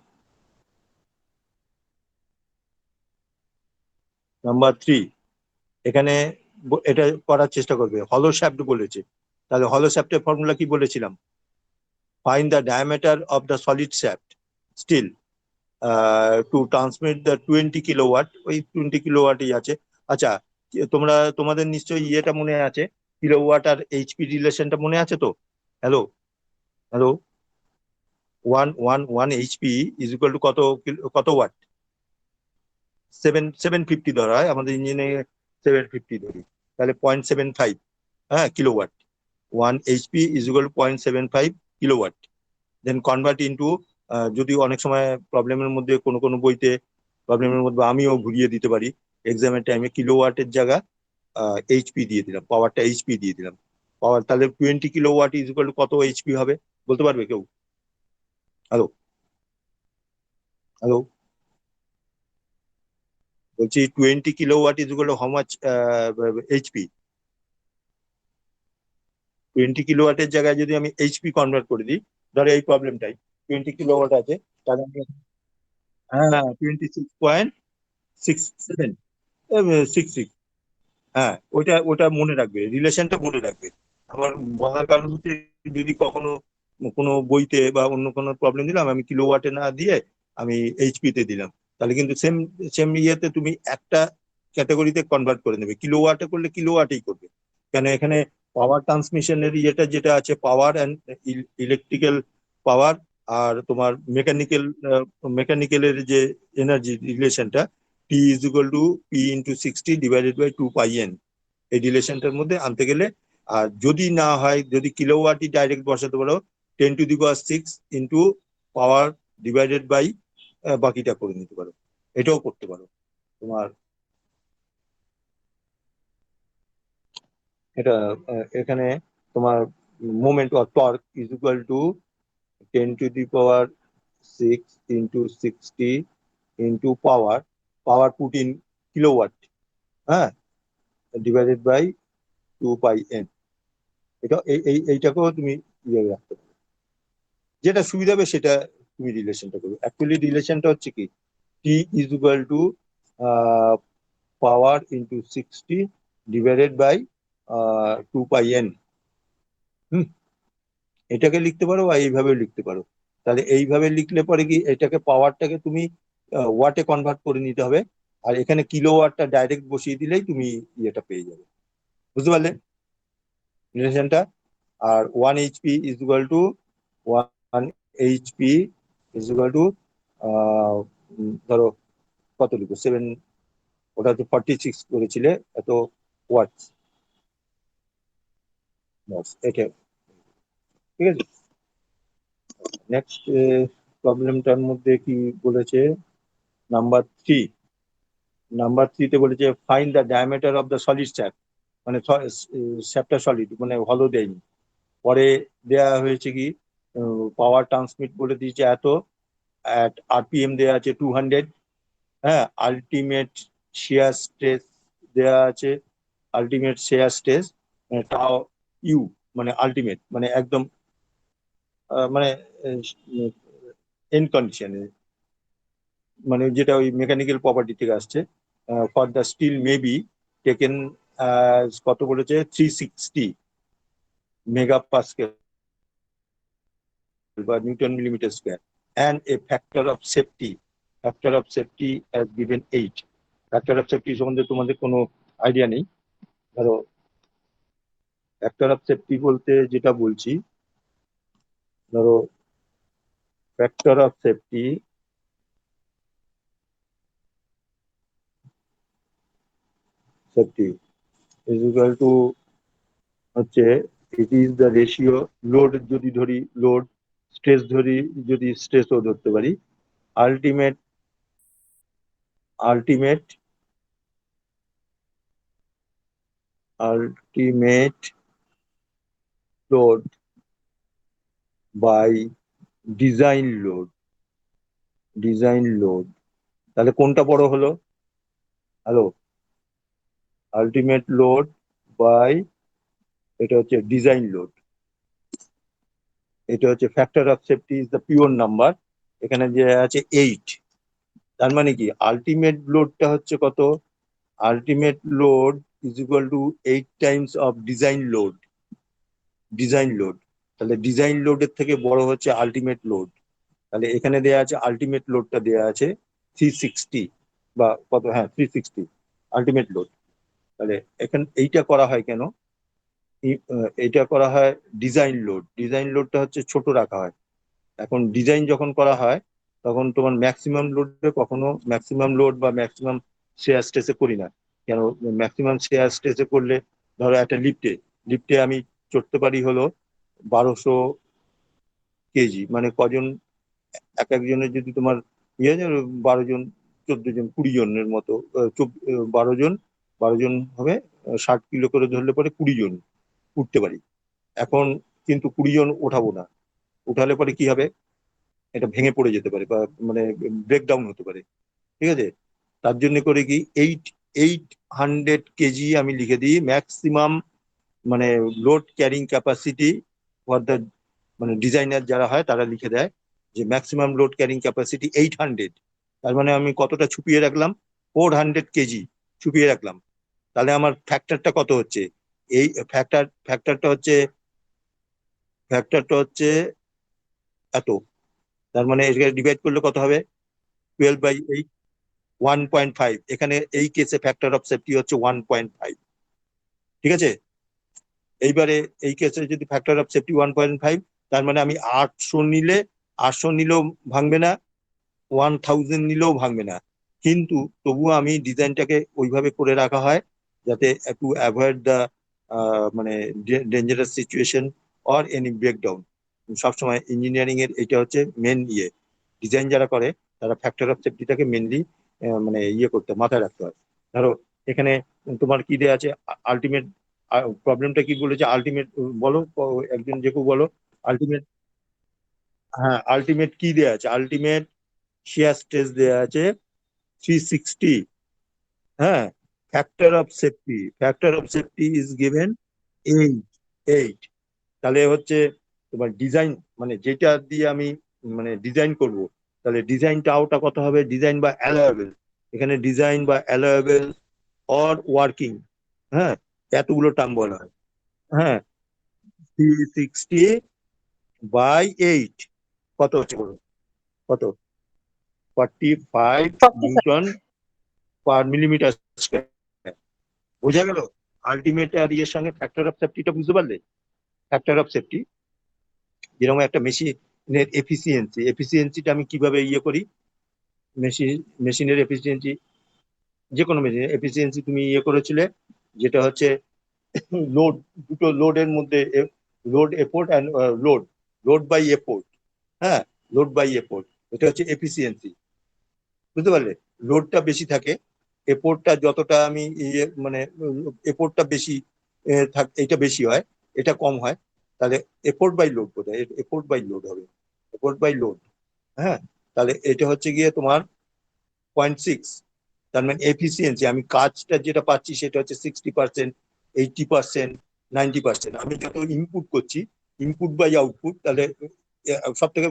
নাম্বার 3, এখানে এটা করার চেষ্টা করবে। হলো শ্যাফট বলেছে, তাহলে হলো শ্যাফটের ফর্মুলা কি বলেছিলাম? Find the diameter of the solid shaft steel. To transmit the 20 kilowatt, ওই 20 কিলোওয়াটই আছে। আচ্ছা, তোমরা তোমাদের নিশ্চয়ই ইয়েটা মনে আছে, কিলোওয়াট আর এইচপি রিলেশনটা মনে আছে তো? Hello, hello, one one one HP is equal to কত কত ওয়াট? 750 ধরা হয়, আমাদের ইঞ্জিনে 750 ধরি, তাহলে 0.75, হ্যাঁ, kilowatt. 1 HP is equal to 0.75 kilowatt. Then convert into, যদি অনেক সময় প্রবলেমের মধ্যে কোনো কোনো বইতে প্রবলেমের মধ্যে আমিও ঘুরিয়ে দিতে পারি, এক্সামের টাইমে কিলোওয়াটের জায়গা এইচপি দিয়ে দিলাম, পাওয়ারটা এইচপি দিয়ে দিলাম। পাওয়ার তাহলে 20 কিলোওয়াট ইজ ইকুয়াল টু কত এইচপি হবে, বলতে পারবে কেউ? হ্যালো, হ্যালো, বলছি 20 kilowatt is equal two how much HP? 20 কিলোওয়াটের জায়গায় যদি আমি এইচপি কনভার্ট করে দিই, ধরো এই প্রবলেমটাই 20 কিলোওয়াট আছে, তাহলে আমি, হ্যাঁ, 26.67, 66, হ্যাঁ, ওইটা ওটা মনে রাখবে, রিলেশনটা মনে রাখবে। আমার বলার কারণ হচ্ছে, যদি কখনো কোনো বইতে বা অন্য কোনো প্রবলেম দিলাম, আমি কিলোওয়াটে না দিয়ে আমি এইচপি তে দিলাম, তাহলে কিন্তু সেম সেম ইয়েতে তুমি একটা ক্যাটাগরিতে কনভার্ট করে নেবে, কিলোওয়াটে করলে কিলোওয়াটেই করবে। কেন এখানে পাওয়ার ট্রান্সমিশনের ইয়েটা যেটা আছে, পাওয়ার অ্যান্ড ইলেকট্রিক্যাল পাওয়ার, আর তোমার মেকানিক্যালের যে এনার্জি রিলেশনটা, T is equal to P into 60 divided by 2 pi N, এই রিলেশনটার মধ্যে আনতে গেলে। আর যদি না হয়, যদি কিলোওয়াটই ডাইরেক্ট বসাতে পারো, 10⁶ ইন্টু পাওয়ার ডিভাইডেড বাই বাকিটা করে নিতে পারো, এটাও করতে পারো তোমার। এটা এখানে তোমার moment or torque is equal two 10⁶ into 60 into power, power put in kilowatt, হ্যাঁ, ডিভাইডেড বাই 2 পাই এন। এটা এইটাকেও তুমি ইয়ে রাখতে পারো, যেটা সুবিধা হবে সেটা তুমি রিলেশনটা করবে। অ্যাকচুয়ালি রিলেশনটা হচ্ছে কি, T is equal to power into 60 divided by 2 pi N. হুম, এটাকে লিখতে পারো বা এইভাবে লিখতে পারো। তাহলে এইভাবে লিখলে পরে কি, এটাকে পাওয়ারটাকে তুমি ওয়াটে কনভার্ট করে নিতে হবে, আর এখানে কিলোওয়াটটা ডাইরেক্ট বসিয়ে দিলেই তুমি ইয়েটা পেয়ে যাবে। বুঝতে পারলে রিলেশনটা? আর 1 HP is equal two 1 HP is equal two, ধরো কত লিখবো, 7, ওটা তো 46 করেছিলে, এত ওয়াট, এটা, ঠিক আছে। নেক্সট প্রবলেমটার মধ্যে কি বলেছে, নাম্বার 3, নাম্বার 3 তে বলেছে find the diameter of the solid shaft, মানে শ্যাফটটা সলিড, মানে হলো দেয়নি। পরে দেয়া হয়েছে কি, পাওয়ার ট্রান্সমিট বলে দিয়েছে এত, অ্যাট আরপিএম দেয়া আছে 200, হ্যাঁ, আলটিমেট শিয়ার স্ট্রেস দেয়া আছে, আলটিমেট শিয়ার স্ট্রেস টাও ইউ, মানে আলটিমেট মানে একদম মানে এন্ড কন্ডিশনে, মানে যেটা ওই মেকানিক্যাল প্রপার্টি থেকে আসছে। For the steel may be taken, কত বলেছে, 360 মেগা পাস্কেল বা newton millimetre square, and a factor of safety as given 8। Factor of safety সম্বন্ধে তোমাদের কোনো আইডিয়া নেই। ধরো ফ্যাক্টর অফ সেফটি বলতে যেটা বলছি, ধরো factor of safety, safety is equal to হচ্ছে, it is the ratio, load যদি ধরি লোড, স্ট্রেস ধরি যদি স্ট্রেসও ধরতে পারি, ultimate ultimate ultimate load by design load, তাহলে কোনটা বড় হলো? হ্যালো, আলটিমেট লোড বাই, এটা হচ্ছে ডিজাইন লোড, এটা হচ্ছে factor of safety is the pure number, এখানে যে আছে 8, তার মানে কি আলটিমেট লোডটা হচ্ছে কত, ultimate load is equal two 8 Times of design load, তাহলে ডিজাইন লোডের থেকে বড় হচ্ছে আলটিমেট লোড। তাহলে এখানে দেয়া আছে আলটিমেট লোডটা দেয়া আছে 360 বা কত, হ্যাঁ 360 আলটিমেট লোড। তাহলে এখানে এইটা করা হয় কেন? এইটা করা হয় ডিজাইন লোড। ডিজাইন লোডটা হচ্ছে ছোট রাখা হয়। এখন ডিজাইন যখন করা হয় তখন তোমার ম্যাক্সিমাম লোডে কখনো ম্যাক্সিমাম লোড বা ম্যাক্সিমাম শেয়ার স্ট্রেসে করি না। কেন? ম্যাক্সিমাম শেয়ার স্ট্রেসে করলে ধরো একটা লিফটে লিফটে আমি চড়তে পারি হলো 1200 কেজি, মানে কজন, এক একজনের যদি তোমার 12 জন, 14 জন, 20 জনের মতো, 12 জন, 12 জন হবে, 60 কিলো করে ধরলে পরে 20 জন উঠতে পারি। এখন কিন্তু 20 জন ওঠাবো না, উঠালে পরে কি হবে? এটা ভেঙে পড়ে যেতে পারে বা মানে ব্রেকডাউন হতে পারে। ঠিক আছে? তার জন্য করে কি 800 কেজি আমি লিখে দিই ম্যাক্সিমাম, মানে load carrying capacity for the, মানে ডিজাইনার যারা হয় তারা লিখে দেয় যে ম্যাক্সিমাম লোড ক্যারিং ক্যাপাসিটি 800। তার মানে আমি কতটা ছুপিয়ে রাখলাম? 400 কেজি ছুপিয়ে রাখলাম। তাহলে আমার ফ্যাক্টরটা কত হচ্ছে? এই ফ্যাক্টরটা হচ্ছে এত। তার মানে এটাকে ডিভাইড করলে কত হবে? 12/8, 1.5। এখানে এই কেসে ফ্যাক্টর অফ সেফটি হচ্ছে 1.5। ঠিক আছে? এইবারে এই কেসে যদি ফ্যাক্টর অফ সেফটি 1.5, তার মানে আমি 800 নিলেও ভাঙবে না, 1000 নিলেও ভাঙবে না। কিন্তু তবুও আমি ডিজাইনটাকে ওইভাবে করে রাখা হয় যাতে টু অ্যাভয়েড দ্য মানে dangerous situation or any breakdown. সবসময় ইঞ্জিনিয়ারিং এর এটা হচ্ছে মেন ইয়ে। ডিজাইন যারা করে তারা ফ্যাক্টর অফ সেফটিটাকে মেনলি মানে করতে মাথায় রাখতে হয়। ধরো এখানে তোমার কি দেয়া আছে? আলটিমেট প্রবলেমটা কি বলেছে? আলটিমেট বলো, একজন যে কেউ বলো। আলটিমেট, হ্যাঁ আলটিমেট কি দেয়া আছে? আলটিমেট শিয়ার স্ট্রেস দেয়া আছে 360। হ্যাঁ, factor of safety is given 8। তাহলে হচ্ছে তোমার ডিজাইন, মানে যেটা দিয়ে আমি মানে ডিজাইন করব, তাহলে ডিজাইনটা ওটা কত হবে? ডিজাইন বা অ্যালায়েবল, এখানে ডিজাইন বা অ্যালায়েবল অর ওয়ার্কিং, হ্যাঁ এতগুলো টার্ম বলা হয়। হ্যাঁ, 360/8 কত হচ্ছে বলো? কত? 45 নিউটন পার মিলিমিটার স্কয়ার। বোঝা গেল? আলটিমেট আর ইয়ের সঙ্গে ফ্যাক্টর অফ সেফটিটা বুঝতে পারলে? ফ্যাক্টর অফ সেফটি যেরকম একটা মেশিনের এফিসিয়েন্সিটা আমি কিভাবে করি? মেশিন মেশিনের এফিসিয়েন্সি, যে কোনো মেশিনের এফিসিয়েন্সি তুমি করেছিলে, যেটা হচ্ছে লোড, দুটো লোডের মধ্যে, load effort and load, load by effort. হ্যাঁ, লোড বাই এফোর্ট, এটা হচ্ছে এফিসিয়েন্সি। বুঝতে পারলে? লোডটা বেশি থাকে, এফোর্টটা যতটা আমি মানে এফোর্টটা বেশি এটা বেশি হয়, এটা কম হয়। তাহলে এফোর্ট বাই লোড কোথায়? এফোর্ট বাই লোড হবে, এফোর্ট বাই লোড। হ্যাঁ, তাহলে এটা হচ্ছে গিয়ে তোমার 0.6। তার মানে এফিসিয়েন্সি, আমি কাজটা যেটা পাচ্ছি সেটা হচ্ছে 60%, 80%, 90%। আমি যত ইনপুট করছি, ইনপুট বাই আউটপুট, তাহলে সব থেকে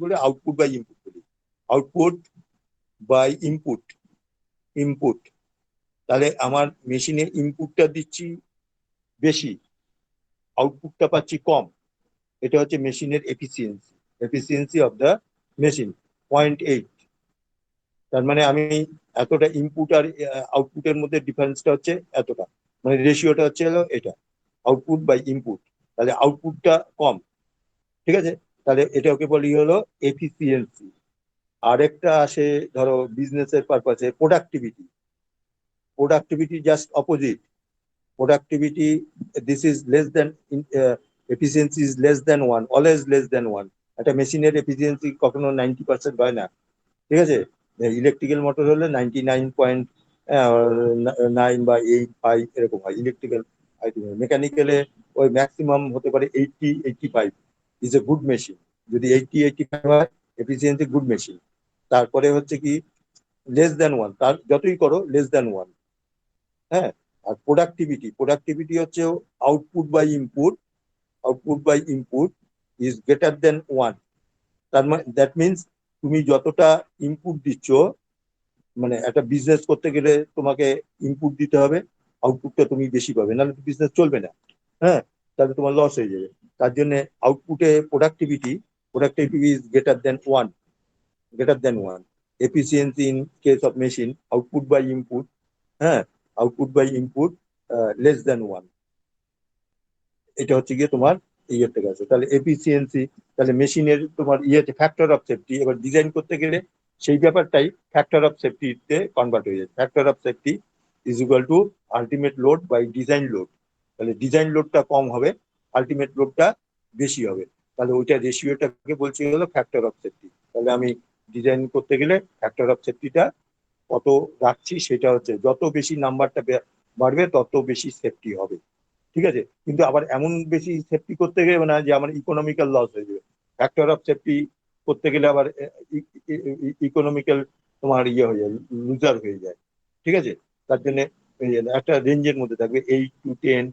বলে আউটপুট বাই ইনপুট করি, আউটপুট বাই ইনপুট, ইনপুট। তাহলে আমার মেশিনে ইনপুটটা দিচ্ছি বেশি, আউটপুটটা পাচ্ছি কম। এটা হচ্ছে মেশিনের efficiency, efficiency of the machine 0.8। তার মানে আমি এতটা ইনপুট আর আউটপুটের মধ্যে ডিফারেন্সটা হচ্ছে এতটা, মানে রেশিওটা হচ্ছে হলো এটা, আউটপুট বাই ইনপুট। তাহলে আউটপুটটা কম। ঠিক আছে? তাহলে এটাকে বলি হলো এফিসিয়েন্সি। আরেকটা আসে ধরো বিজনেসের পারপাসে productivity. Productivity just opposite. Productivity, this is less than, efficiency is less than one, always less than one. একটা মেশিনের এফিসিয়েন্সি কখনো 90% হয় না। ঠিক আছে? ইলেকট্রিক্যাল মোটর হলে 99.9 বা 85 এরকম হয় ইলেকট্রিক্যাল। মেকানিক্যালে ওই ম্যাক্সিমাম হতে পারে 80, 85 ইজ এ গুড মেশিন। যদি 80, 85 হয়, এফিসিয়েন্সি গুড মেশিন। তারপরে হচ্ছে কি লেস দেন ওয়ান, তার যতই করো লেস দেন ওয়ান। হ্যাঁ, আর প্রোডাক্টিভিটি, প্রোডাক্টিভিটি হচ্ছে output by input, output by input is greater than one. তার মানে দ্যাট মিনস তুমি যতটা ইনপুট দিচ্ছ, মানে একটা বিজনেস করতে গেলে তোমাকে ইনপুট দিতে হবে, আউটপুটটা তুমি বেশি পাবে, নাহলে বিজনেস চলবে না। হ্যাঁ, তাহলে তোমার লস হয়ে যাবে। তার জন্য আউটপুটে productivity, productivity is greater than one. greater than 1. Efficiency in case of machine, output by input, output by input less than 1. এটা হচ্ছে গিয়ে তোমার ইয়ের থেকে আছে। তাহলে এফিসিয়েন্সি, তাহলে মেশিনের তোমার ইয়েতে ফ্যাক্টর অফ সেফটি, এবার ডিজাইন করতে গেলে সেই ব্যাপারটাই ফ্যাক্টর অফ সেফটিতে কনভার্ট হয়ে যায়। Factor of safety is equal to ultimate load by design load. তাহলে ডিজাইন লোডটা কম হবে, আলটিমেট লোডটা বেশি হবে, তাহলে ওইটা রেশিওটাকে বলছি হলো ফ্যাক্টর অফ সেফটি। তাহলে আমি ডিজাইন করতে গেলে ফ্যাক্টর অফ সেফটিটা কত রাখছি সেটা হচ্ছে, যত বেশি নাম্বারটা বাড়বে তত বেশি সেফটি হবে। ঠিক আছে, কিন্তু আবার এমন বেশি সেফটি করতে গেলে না যে আমার ইকোনমিক্যাল লস হয়ে যাবে। ফ্যাক্টর অফ সেফটি করতে গেলে আবার ইকোনমিক্যাল তোমার ইয়ে হয়ে যায়, লুজার হয়ে যায়। ঠিক আছে, তার জন্য একটা রেঞ্জের মধ্যে থাকবে 8 to 10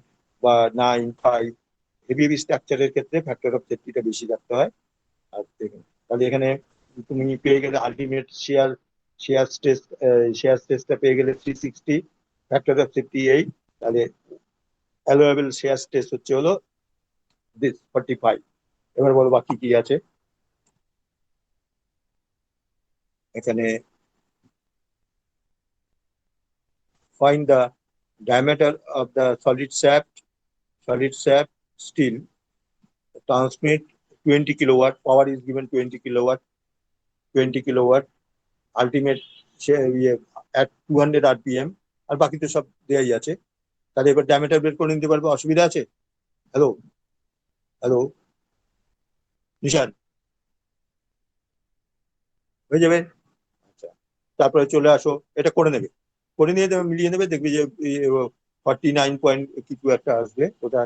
বা 9, 5। হেভি হেভি স্ট্রাকচারের ক্ষেত্রে ফ্যাক্টর অফ সেফটিটা বেশি রাখতে হয়। আর তাহলে এখানে তুমি পেয়ে গেলে আলটিমেট শেয়ার স্ট্রেসটা পেয়ে গেলে 360, ফ্যাক্টর অফ সেফটি 8। তাহলে অ্যালোয়েবল শেয়ার স্ট্রেস হচ্ছে হলো দিস 45। এবার বলো বাকি কি আছে এখানে। Find the diameter of the solid shaft steel transmit 20 kilowatt, power is given 20 kilowatt, ultimate at 200 rpm, আর বাকি তো সব দেয়াই আছে। তাহলে এবার ডায়ামিটার বের করে নিতে পারবে, অসুবিধা আছে? হ্যালো, হ্যালো নিশান, হয়ে যাবে? আচ্ছা, তারপরে চলে আসো, এটা করে নেবে, করে নিয়ে দেবে, মিলিয়ে নেবে, দেখবে যে 49 পয়েন্ট কিছু একটা আসবে ওটা।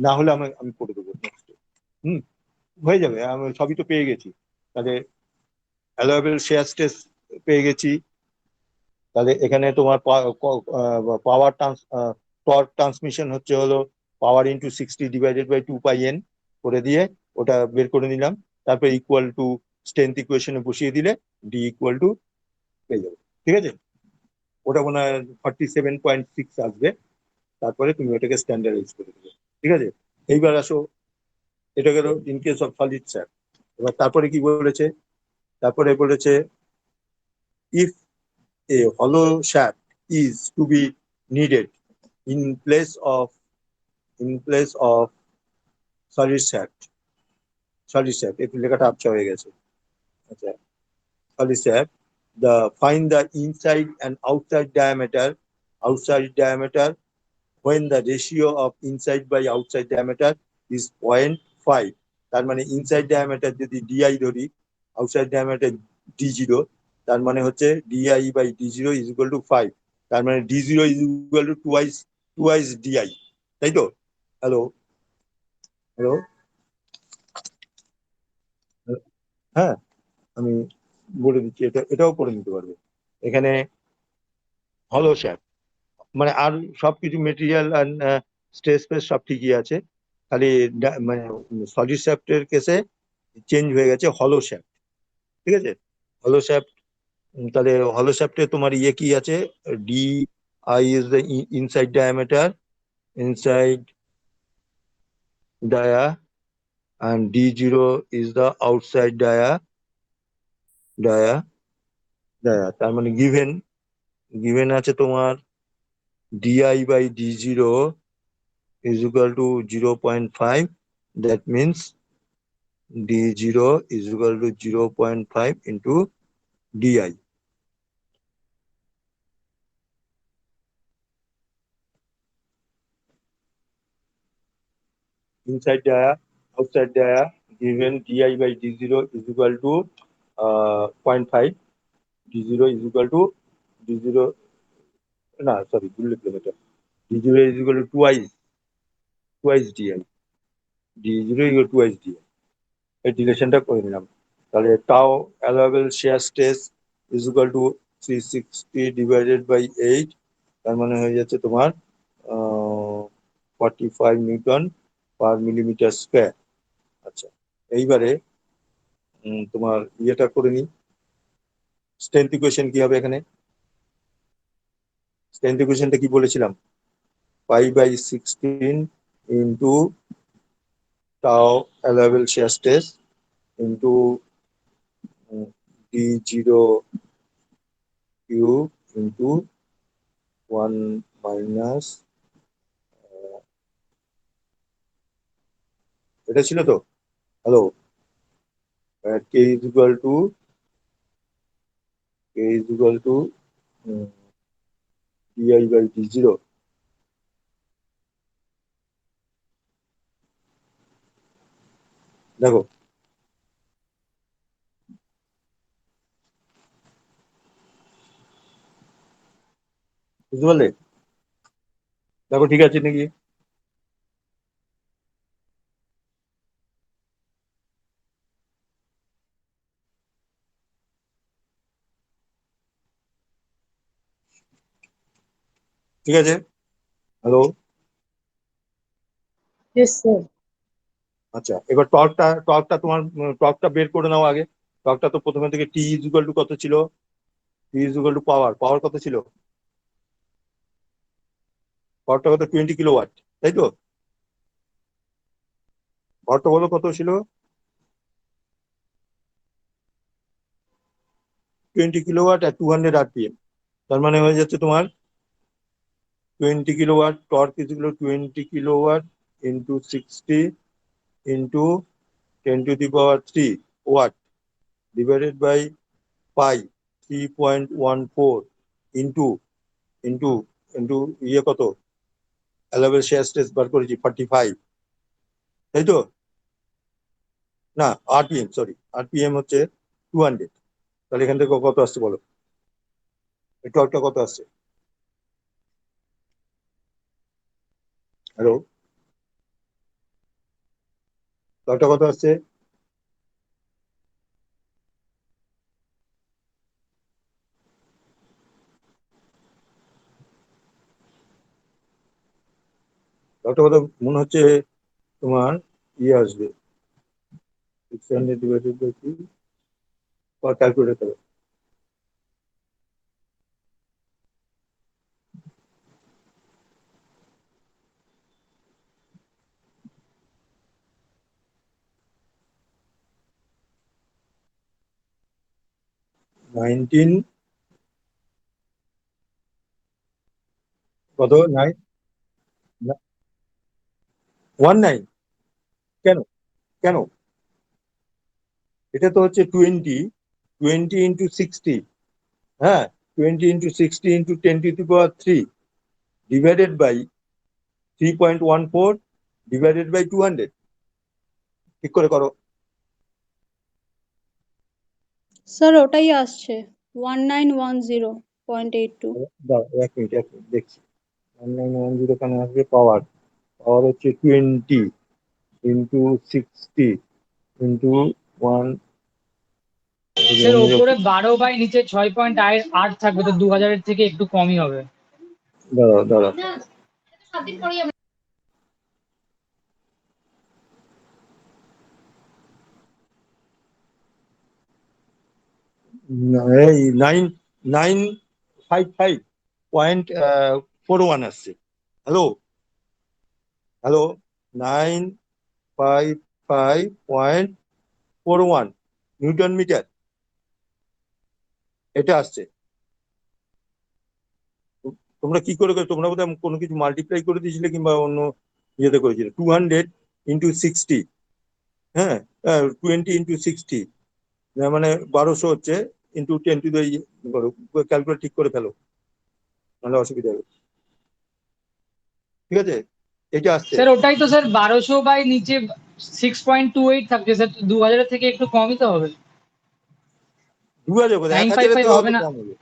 না হলে আমি আমি করে দেবো নেক্সট। হুম, হয়ে যাবে, আমি সবই তো পেয়ে গেছি। তাহলে অ্যালোয়েবল শেয়ার স্ট্রেস পেয়ে গেছি। তাহলে এখানে তোমার পাওয়ার টর্ক ট্রান্সমিশন হচ্ছে হলো power into 60 divided by 2 pi n করে দিয়ে ওটা বের করে নিলাম। তারপর ইকুয়াল টু স্ট্রেংথ ইকুয়েশনে বসিয়ে দিলে ডি ইকুয়াল টু পেয়ে যাবে। ঠিক আছে, ওটা মনে হয় 47.6 আসবে। তারপরে তুমি ওটাকে স্ট্যান্ডার্ডাইজ করে দেবে। ঠিক আছে, এইবার আসো, এটা গেল in case of solid sir. এবার তারপরে কি বলেছে, তারপরে বলেছে if a hollow shaft is to be needed in place of solid shaft, একটু লেখাটা আবছা হয়ে গেছে। আচ্ছা, solid shaft, the find the inside and outside diameter when the ratio of inside by outside diameter is 0.5। তার মানে inside diameter যদি DI ধরি, আউটসাইড ডায়ামিটার ডি0, তার মানে হচ্ছে ডিআই বাই ডি0 ইজ ইকুয়াল টু 5। তার মানে ডি0 is equal to twice DI, তাই তো? হ্যালো, হ্যালো, হ্যাঁ, আমি বলে দিচ্ছি, এটাও করে নিতে পারবে। এখানে হলো শ্যাফট মানে আর সবকিছু মেটেরিয়াল আর স্ট্রেস ফেস সব ঠিকই আছে, খালি মানে সলিড শ্যাফটের কেসে চেঞ্জ হয়ে গেছে হলো শ্যাফট। ঠিক আছে, হলো শ্যাফট। তাহলে হলো শ্যাফটে তোমার ইয়ে কি আছে, D I is the inside diameter, inside dia, and d0 is the outside dia তার মানে গিভেন আছে তোমার di by d0 is equal to 0.5, that means d0 is equal to 0.5 into di। Inside dia, outside dia, given di by d0 is equal to 0.5, d0 is equal to d0, না sorry ভুল লিখলাম, এটা d0 is equal to twice di, d0 is equal to twice di, এই ডিলেশনটা করে নিলাম। তাহলে tau allowable shear stress is equal to 360 divided by 8, তার মানে হয়ে যাচ্ছে তোমার 45 নিউটন পার মিলিমিটার স্কোয়ার। আচ্ছা, এইবারে তোমার ইয়েটা করে নিই, স্ট্রেংথ ইকুয়েশন কি হবে এখানে। স্ট্রেংথ ইকুয়েশনটা কি বলেছিলাম, pi by 16 into tau allowable shear stress into d0 cube into 1 minus এটা ছিল তো hello k is equal to di by d0 দেখো বুঝতে পারলে দেখো ঠিক আছে নাকি ঠিক আছে হ্যালো Yes, sir. আচ্ছা এবার টর্কটা তোমার টর্কটা বের করে নাও আগে টর্কটা তো প্রথমে থেকে টি ইজ ইকুয়াল টু কত ছিল টি ইজ ইকুয়াল টু পাওয়ার কত ছিল পাওয়ারটা কত 20 কিলোওয়াট তাই তো পাওয়ারটা বলো কত ছিল 20 কিলোওয়াট আর 200 RPM তার মানে হয়ে যাচ্ছে তোমার 20 kilowatt torque is equal 20 kilowatt into 60 into 10⁻³ watt divided by pi 3.14 into into into ইয়ে কত অ্যালাবেল শেয়ার স্ট্রেস বার করেছি 45 তাই তো না আরপিএম সরি আরপিএম হচ্ছে 200 তাহলে এখান থেকে কত আসছে বলো এই টর্কটা কত আসছে হ্যালো টর্কটা কত আসছে টর্কটা কত মনে হচ্ছে তোমার ইয়ে আসবে 600 ডিভাইডেড বাই 2 ক্যালকুলেট করো 19 কত 19 কেন কেন এটা তো হচ্ছে 20 হ্যাঁ 20 × 60 × 10⁻³ ডিভাইডেড বাই 3.14 ডিভাইডেড বাই 200 ঠিক করে করো স্যার ওটাই আসছে 1910.82 দাও এক মিনিট দেখছি 1910 কেন আসবে পাওয়ার পাওয়ার হচ্ছে 20 ইন্টু 60 ইন্টু 1 স্যার ওপরে 12 বাই নিচে 6.8 থাকবে তো 2000-এর থেকে একটু কমই হবে। দাঁড়াও দাঁড়াও এই 955.41 আসছে হ্যালো হ্যালো 955.41 নিউটন মিটার এটা আসছে তোমরা কি করে তোমরা বোধহয় কোনো কিছু মাল্টিপ্লাই করে দিয়েছিলে কিংবা অন্য ইয়েতে করেছিলে 200 × 60 হ্যাঁ 20 × 60 মানে 1200 হচ্ছে ইন্টু 10⁻⁴ ক্যালকুলেট ঠিক করে ফেলো নাহলে অসুবিধা হবে ঠিক আছে এটা আসছে স্যার ওটাই তো স্যার 1200 বাই নিচে 6.28 থাকছে স্যার 2000-এর থেকে একটু কমই তো হবে। 2000 বলে 1000 তো 955 হবে হয়তো না কম হবে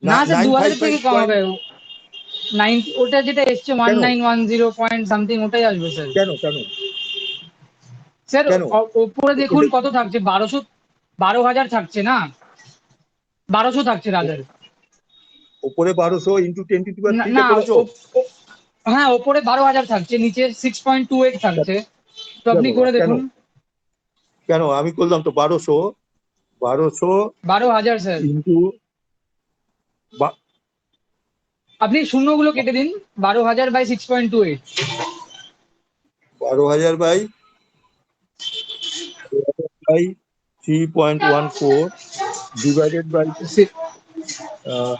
না স্যার 2000-এর থেকে 955 কম পয়েন্ট হবে 9 ওটা যেটা এসছে কেন 1910 পয়েন্ট সামথিং ওটাই আসবে স্যার। কেন কেন স্যার কেন ওপরে দেখুন ওটা কত থাকছে 12,000 থাকছে না 1200 থাকছে রাজার উপরে 1200 ইন্টু 10⁻³ তে না করেছো হ্যাঁ ওপরে 12,000 থাকছে নিচে 6.28 থাকছে তো আপনি বাবা, করে কেন দেখুন কেন আমি করলাম তো 1200 12,000 স্যার ইন্টু আপনি শূন্যগুলো কেটে দিন 12,000 বাই 6.28 12,000 বাই 3.14 divided by সে-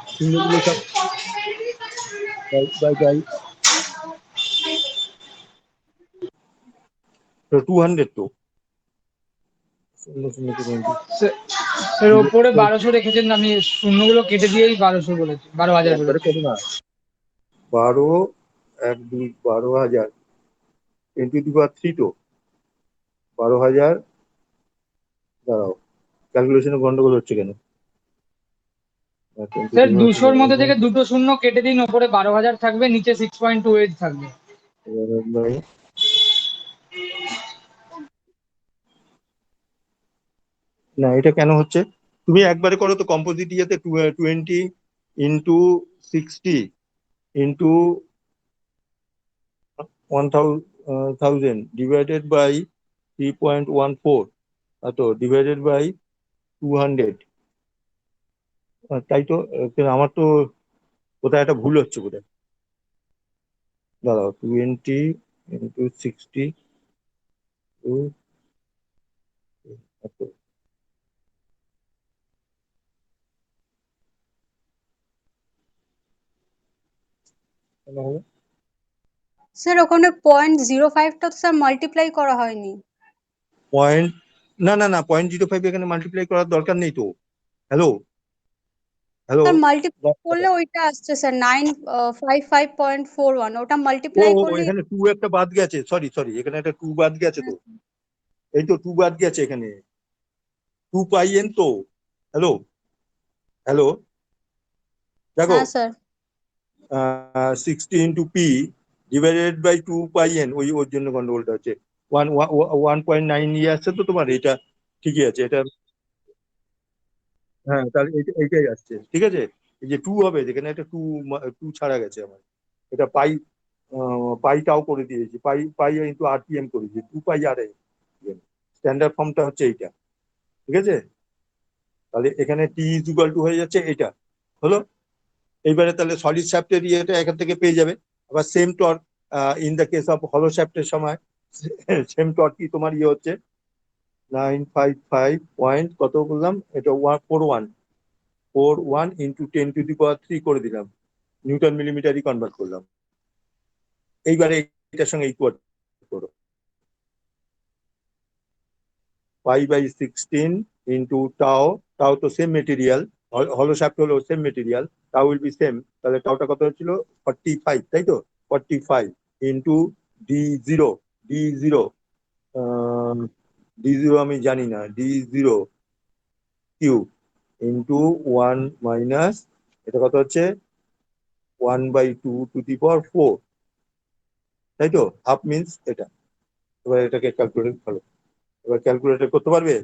single of by so 200 to সে- স্যার ওপরে 1200 রেখেছেন, আমি শূন্যগুলো কেটে দিয়েই 1200 বলেছি, 12,000 একবারে বলেছি। কত না 12 1 2 12,000 10 to the power 3 তো 12,000 দাঁড়াও ক্যালকুলেশনে গন্ডগোল হচ্ছে কেন স্যার 200-র মধ্যে থেকে দুটো শূন্য কেটে দিন, ওপরে 12,000 থাকবে, নিচে 6.28 থাকবে। না এটা কেন হচ্ছে তুমি একবারে করো তো কম্পোজিট ইয়েতে 20 ইন্টু 60 ইন্টু 1000 ডিভাইডেড বাই 3.14 তো ডিভাইডেড বাই 200 তাই তো আমার তো কোথায় একটা ভুল হচ্ছে কোথায় দাঁড়াও 20 ইন্টু 60 স্যার ওখানে 0.05টা তো স্যার মাল্টিপ্লাই করা হয়নি। পয়েন্ট না না না 0.05 এখানে মাল্টিপ্লাই করার দরকার নেই তো হ্যালো হ্যালো স্যার মাল্টিপ্লাই করলে ওইটা আসছে স্যার 955.41, ওটা ও মাল্টিপ্লাই ও, করলে। এখানে 2 একটা বাদ গেছে সরি সরি এখানে একটা 2 বাদ গেছে তো এই তো 2 বাদ গেছে এখানে 2 পাই এন তো হ্যালো হ্যালো দেখো হ্যাঁ sir. 60 into P divided by 2 pi N ওর জন্য গন্ডগোলটা হচ্ছে 1.9 নিয়ে আসছে তো তোমার এটা ঠিকই আছে এটা হ্যাঁ তাহলে এইটাই আসছে ঠিক আছে এই যে 2 হবে যেখানে একটা 2 ছাড়া গেছে আমার এটা পাইটাও করে দিয়েছি পাই ইন্টু আরপিএম করে দিয়েছি 2 পাই আর স্ট্যান্ডার্ড ফর্মটা হচ্ছে এইটা ঠিক আছে তাহলে এখানে টি ইজ ইকুয়াল টু হয়ে যাচ্ছে এটা হলো এইবারে তাহলে সলিড শ্যাফটের ইয়েটা এখান থেকে পেয়ে যাবে আবার same torque in the case of হলো শ্যাফটের সময় সেম টর্ক কি তোমার ইয়ে হচ্ছে 955 পয়েন্ট কত বললাম এটা 41 ইন্টু 10 to the power 3 করে দিলাম নিউটন মিলিমিটারই কনভার্ট করলাম এইবারে এটার সঙ্গে ইকুয়াল করো পাই/16 ইন্টু টাও টাও তো সেম মেটেরিয়াল হলো শ্যাফট হলো সেম মেটেরিয়াল টাও উইল বি সেম তাহলে টাওটা কত হচ্ছিল 45 তাই তো 45 into D zero D zero D zero আমি জানি না D zero cube into 1 minus এটা কত হচ্ছে 1/2 to the power 4 তাই তো হাফ মিন্স এটা এবার এটাকে ক্যালকুলেট করো এবার ক্যালকুলেটর করতে পারবে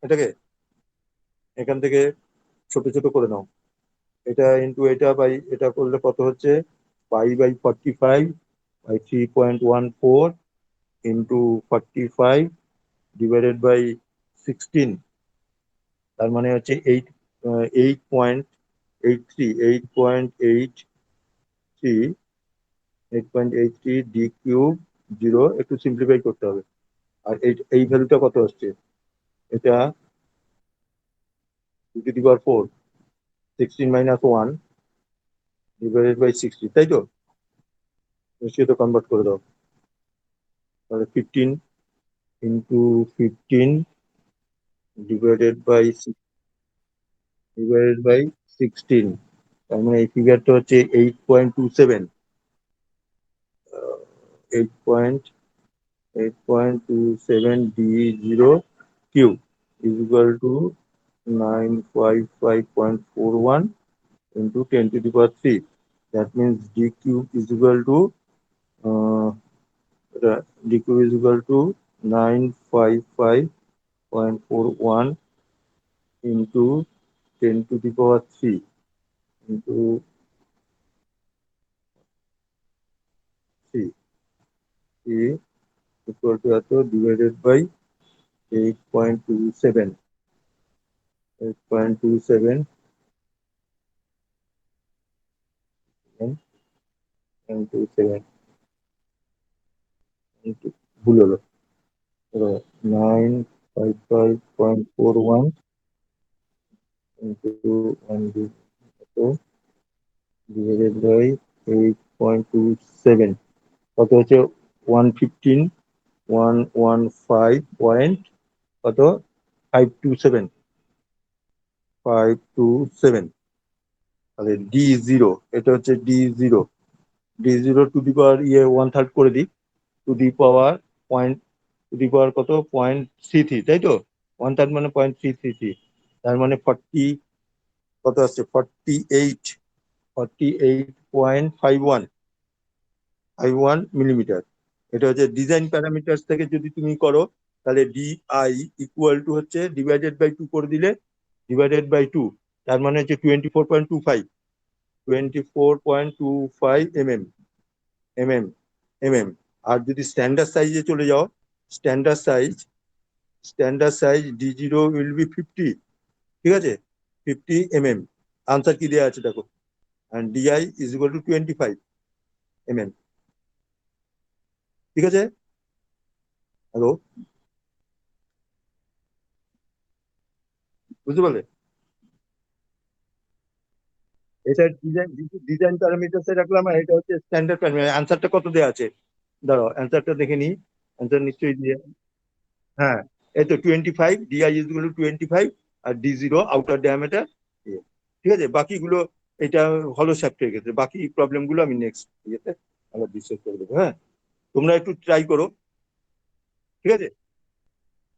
এটাকে এখান থেকে ছোট ছোট করে নাও এটা ইন্টু এটা বাই এটা করলে কত হচ্ছে পাই/45 বাই 3.14 ইন্টু 45 ডিভাইডেড বাই 16 তার মানে হচ্ছে 8.83 ডি কিউব 0 একটু সিম্পলিফাই করতে হবে আর এই ভ্যালুটা কত হচ্ছে এটা 2 to the power 4 16 - 1 divided by 60 তাই তো সেটা কনভার্ট করে দাও তাহলে 15 ইন্টু 15 ডিভাইডেড বাই 16 তার মানে এই ফিগারটা হচ্ছে 8.27 8 8.27 ডি0 cube is equal to 955.41 into 10 to the power 3 that means d cube is equal to uh, d cube is equal to 955.41 into 10 to the power 3 into 3 equal to এত divided by 8.27 8.27 and 27 into ভুল হলো 955.41 into 1 divided by 8.27 কত হচ্ছে 115 কত 527 তাহলে D0 এটা হচ্ছে D0 two the পাওয়ার 1/3 করে দিই to the power point to the power কত 0.33 তাই তো 1/3 মানে 0.333 তার মানে 40 কত আসছে 48.51 মিলিমিটার এটা হচ্ছে ডিজাইন প্যারামিটার থেকে যদি তুমি করো তাহলে DI ইকুয়াল টু হচ্ছে ডিভাইডেড বাই 2 করে দিলে ডিভাইডেড বাই 2 তার মানে হচ্ছে 24.25 mm আর যদি স্ট্যান্ডার্ড সাইজে চলে যাও standard size D0 will be 50 ঠিক আছে 50 আনসার কি দেওয়া আছে দেখো and DI is equal to 25 ঠিক আছে হ্যালো বুঝতে পারলে এটা ডিজাইন প্যারামিটারসে রাখলাম আর এটা হচ্ছে স্ট্যান্ডার্ড প্যারামিটার আনসারটা কত দেওয়া আছে দাঁড়াও অ্যান্সারটা দেখে নিই অ্যান্সার নিশ্চয়ই দিয়ে হ্যাঁ এই তো 25 DI is equal to 25 আর D0 আউটার ডায়ামিটার ঠিক আছে বাকিগুলো এটা হলো শ্যাফটের ক্ষেত্রে বাকি প্রবলেম গুলো আমি নেক্সট ইয়েতে আবার ডিসকাস করে দেবো হ্যাঁ তোমরা একটু ট্রাই করো ঠিক আছে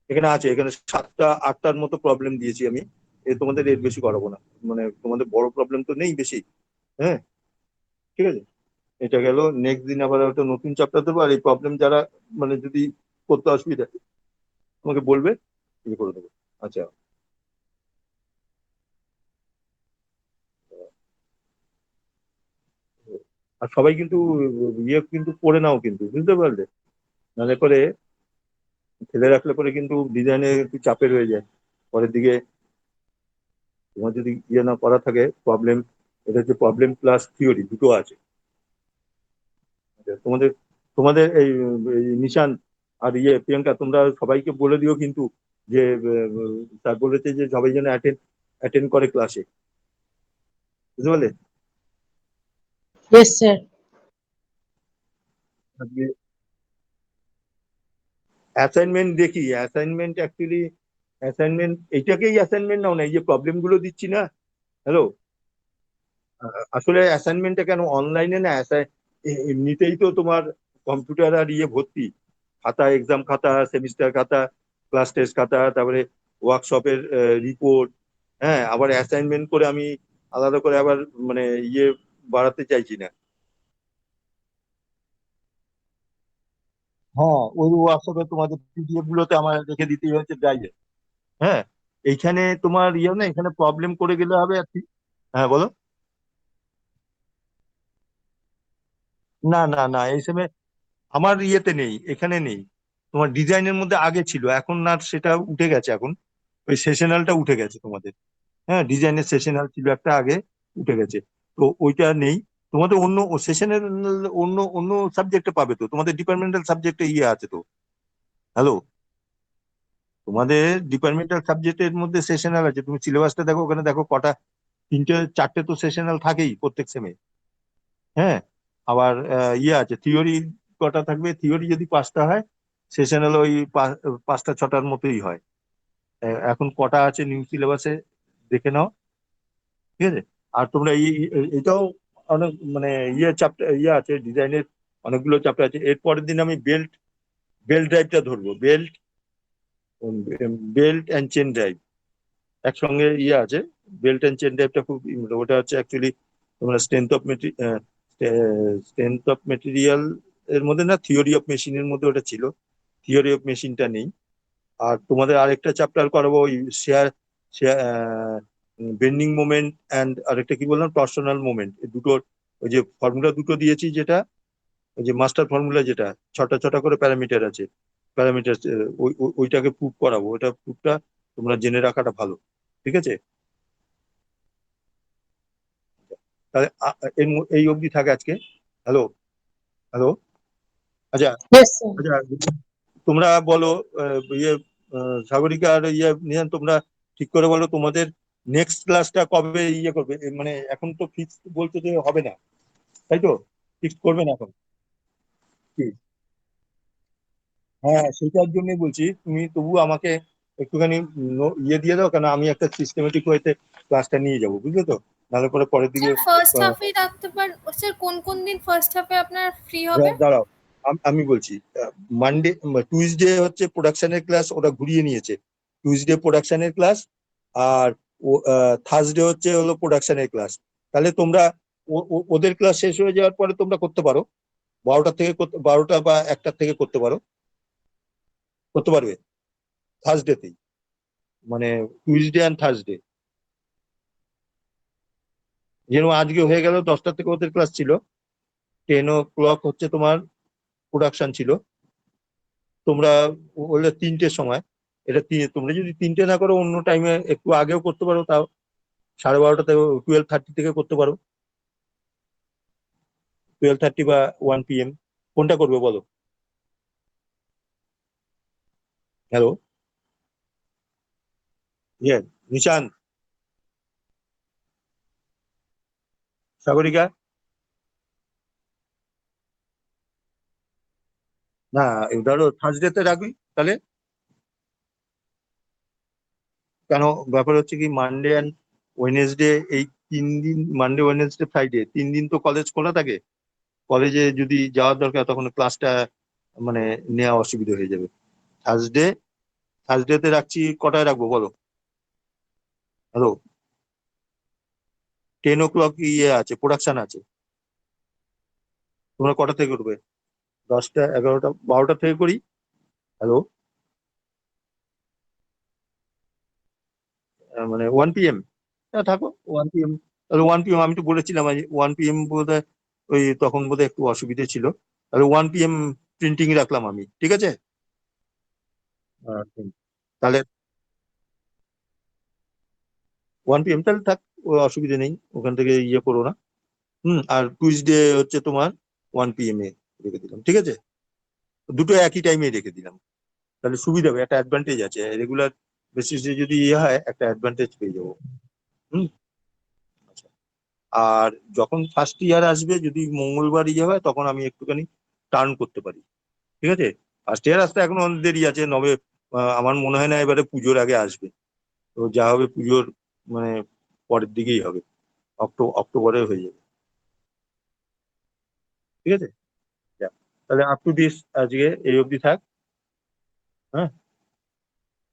এখানে আছে এখানে 7টা 8টার মতো প্রবলেম দিয়েছি আমি তোমাদের এর বেশি করাবো না মানে তোমাদের বড় প্রবলেম তো নেই বেশি হ্যাঁ ঠিক আছে এটা গেল নেক্সট দিন আবার একটা নতুন চ্যাপ্টার দেবো আর এই প্রবলেম যারা মানে যদি করতে অসুবিধা আমাকে বলবে ইয়ে করে দেবো আচ্ছা আর সবাই কিন্তু ইয়ে কিন্তু পড়ে নাও কিন্তু বুঝতে পারলে নাহলে করে ফেলে রাখলে পরে কিন্তু ডিজাইনে একটু চাপের হয়ে যায় পরের দিকে তোমার যদি ইয়ে না করা থাকে প্রবলেম এটা হচ্ছে প্রবলেম প্লাস থিওরি দুটো আছে তোমাদের তোমাদের এই নিশান আর ইয়ে প্রিয়াঙ্কা তোমরা সবাইকে বলে দিও কিন্তু যে স্যার বলেছে যে সবাই যেন অ্যাটেন্ড করে ক্লাসে বুঝতে পারলে Yes, sir. অ্যাসাইনমেন্ট দেখি অ্যাসাইনমেন্ট এইটাকেই অ্যাসাইনমেন্ট নাও না এই যে প্রবলেম গুলো দিচ্ছি না হ্যালো আসলে অ্যাসাইনমেন্টটা কেন অনলাইনে না এমনিতেই তো তোমার কম্পিউটার আর ইয়ে ভর্তি খাতা এক্সাম খাতা সেমিস্টার খাতা ক্লাস টেস্ট খাতা তারপরে ওয়ার্কশপের রিপোর্ট হ্যাঁ আবার অ্যাসাইনমেন্ট করে আমি আলাদা করে আবার মানে ইয়ে বাড়াতে চাইছি না হ্যাঁ ওই ওয়ার্কশপে তোমাদের পিডিএফ গুলোতে আমার রেখে দিতেই হচ্ছে ড্রাইভে হ্যাঁ এইখানে তোমার ইয়ে না এখানে প্রবলেম করে গেলে হবে আর কি হ্যাঁ বলো না এই সময় আমার ইয়েতে নেই এখানে নেই তোমার ডিজাইনের মধ্যে আগে ছিল এখন না সেটা উঠে গেছে এখন ওই সেশনালটা উঠে গেছে তোমাদের হ্যাঁ ডিজাইনের সেশনাল ছিল একটা আগে উঠে গেছে তো ওইটা নেই তোমাদের অন্য সেশনের অন্য সাবজেক্টে পাবে তো তোমাদের ডিপার্টমেন্টাল সাবজেক্টে ইয়ে আছে তো হ্যালো তোমাদের ডিপার্টমেন্টাল সাবজেক্টের মধ্যে সেশনাল আছে তুমি সিলেবাসটা দেখো ওখানে দেখো কটা 3টে 4টে তো সেশনাল থাকেই প্রত্যেক সেমে হ্যাঁ আবার ইয়ে আছে থিওরি কটা থাকবে থিওরি যদি 5টা হয় সেশনাল ওই 5টা 6টার মতোই হয় এখন কটা আছে নিউ সিলেবাসে দেখে নাও ঠিক আছে আর তোমরা এটাও অনেক মানে ইয়ে চ্যাপ্টার ইয়ে আছে ডিজাইনের অনেকগুলো চ্যাপ্টার আছে এর পরের দিন আমি বেল্ট ড্রাইভটা ধরবো বেল্ট অ্যান্ড চেন ড্রাইভ একসঙ্গে ইয়ে আছে বেল্ট অ্যান্ড চেন ড্রাইভটা খুব ওটা হচ্ছে অ্যাকচুয়ালি তোমরা স্ট্রেংথ অফ মেটেরিয়াল এর মধ্যে না থিওরি অফ মেশিনের মধ্যে ওটা ছিল থিওরি অফ মেশিনটা নেই আর তোমাদের আরেকটা চ্যাপ্টার করাবো ওই শেয়ার বেন্ডিং মোমেন্ট অ্যান্ড আরেকটা কি বললাম টর্সনাল মোমেন্ট এই দুটোর ওই যে ফর্মুলা দুটো দিয়েছি যেটা ওই যে মাস্টার ফর্মুলা যেটা 6টা 6টা করে প্যারামিটার আছে প্যারামিটার ওইটাকে প্রুভ করাবো ওটা প্রুফটা তোমরা জেনে রাখাটা ভালো ঠিক আছে তাহলে এই অবধি থাকে আজকে হ্যালো হ্যালো আচ্ছা Yes, sir. আচ্ছা তোমরা বলো ইয়ে সাগরিকা আর ইয়ে নিহান তোমরা ঠিক করে বলো তোমাদের নেক্সট ক্লাসটা কবে ইয়ে করবে মানে এখন তো ফিক্স বলছে যে হবে না, তাই তো? ফিক্স করবে না এখন কি? হ্যাঁ, সেটার জন্যই বলছি তুমি তবু আমাকে একটুখানি ইয়ে দিয়ে দাও, কেন আমি একটা সিস্টেমেটিক ওয়েতে ক্লাসটা নিয়ে যাবো, বুঝলে তো? নাহলে পরে পরের দিকে স্যার ফার্স্ট আহ, হাফেই রাখতে পার। স্যার কোন কোন দিন ফার্স্ট হাফে আপনার ফ্রি হবে? দাঁড়াও, আমি বলছি। মানডে, টুইসডে হচ্ছে প্রোডাকশনের ক্লাস, ওটা ঘুরিয়ে নিয়েছে। টুইসডে প্রোডাকশনের ক্লাস, আর থার্সডে হচ্ছে হলো প্রোডাকশনের ক্লাস। তাহলে তোমরা ওদের ক্লাস শেষ হয়ে যাওয়ার পরে তোমরা করতে পারো, 12টা থেকে 12টা বা 1টা থেকে করতে পারো, করতে পারবে থার্সডেতেই, মানে টুইসডে অ্যান্ড থার্সডে। যেরকম আজকে হয়ে গেল 10টা থেকে ওদের ক্লাস ছিল, 10 o'clock হচ্ছে তোমার প্রোডাকশন ছিল। তোমরা বললে 3টের সময়, এটা তোমরা যদি 3টে না করো অন্য টাইমে একটু আগেও করতে পারো, তাও 12:30 থেকে 12:30 থেকে করতে পারো, 12:30 বা 1 PM, কোনটা করবে বলো? হ্যালো, ইয়ে, নিশান, সাগরিকা। না, ধরো থার্সডেতে রাখবি তাহলে। কেন, ব্যাপার হচ্ছে কি, মানডে অ্যান্ড ওয়েনেসডে, এই 3 দিন, মানডে ওয়েনেসডে ফ্রাইডে 3 দিন তো কলেজ খোলা থাকে। কলেজে যদি যাওয়ার দরকার তখন ক্লাসটা মানে নেওয়া অসুবিধা হয়ে যাবে। থার্সডে, থার্সডেতে রাখছি, কটায় রাখবো বলো? হ্যালো, 10 o'clock ইয়ে আছে, প্রোডাকশন আছে। তোমরা কটা থেকে করবে? 10টা, 11টা, 12টা থেকে করি। হ্যালো, মানে 1 PM, থাকো 1 PM। তাহলে 1 PM, আমি তো বলেছিলাম 1 PM বোধ হয়, ওই তখন বোধহয় একটু অসুবিধা ছিল। তাহলে 1 PM প্রিন্টিং রাখলাম আমি, ঠিক আছে? হুম। তাহলে 1 PM তাহলে থাক, অসুবিধা নেই, ওখান থেকে ইয়ে করো না। আর টুইসডে হচ্ছে তোমার 1 PM এ রেখে দিলাম, ঠিক আছে? দুটো একই টাইমে রেখে দিলাম, তাহলে সুবিধা হবে, একটা অ্যাডভান্টেজ আছে, রেগুলার বেসিসে যদি ইয়ে হয় একটা অ্যাডভান্টেজ পেয়ে যাবো। হুম। আচ্ছা। আর যখন ফার্স্ট ইয়ার আসবে, যদি মঙ্গলবার ইয়ে হয় তখন আমি একটুখানি টার্ন করতে পারি, ঠিক আছে? ফার্স্ট ইয়ার আসতে এখন অনেক দেরি আছে, আমার মনে হয় না এবারে পুজোর আগে আসবে। তো যা হবে পুজোর মানে পরের দিকেই হবে, অক্টোবরে হয়ে যাবে, ঠিক আছে? যা, তাহলে আপ টু দিস আজকে এই অবধি থাক। হ্যাঁ।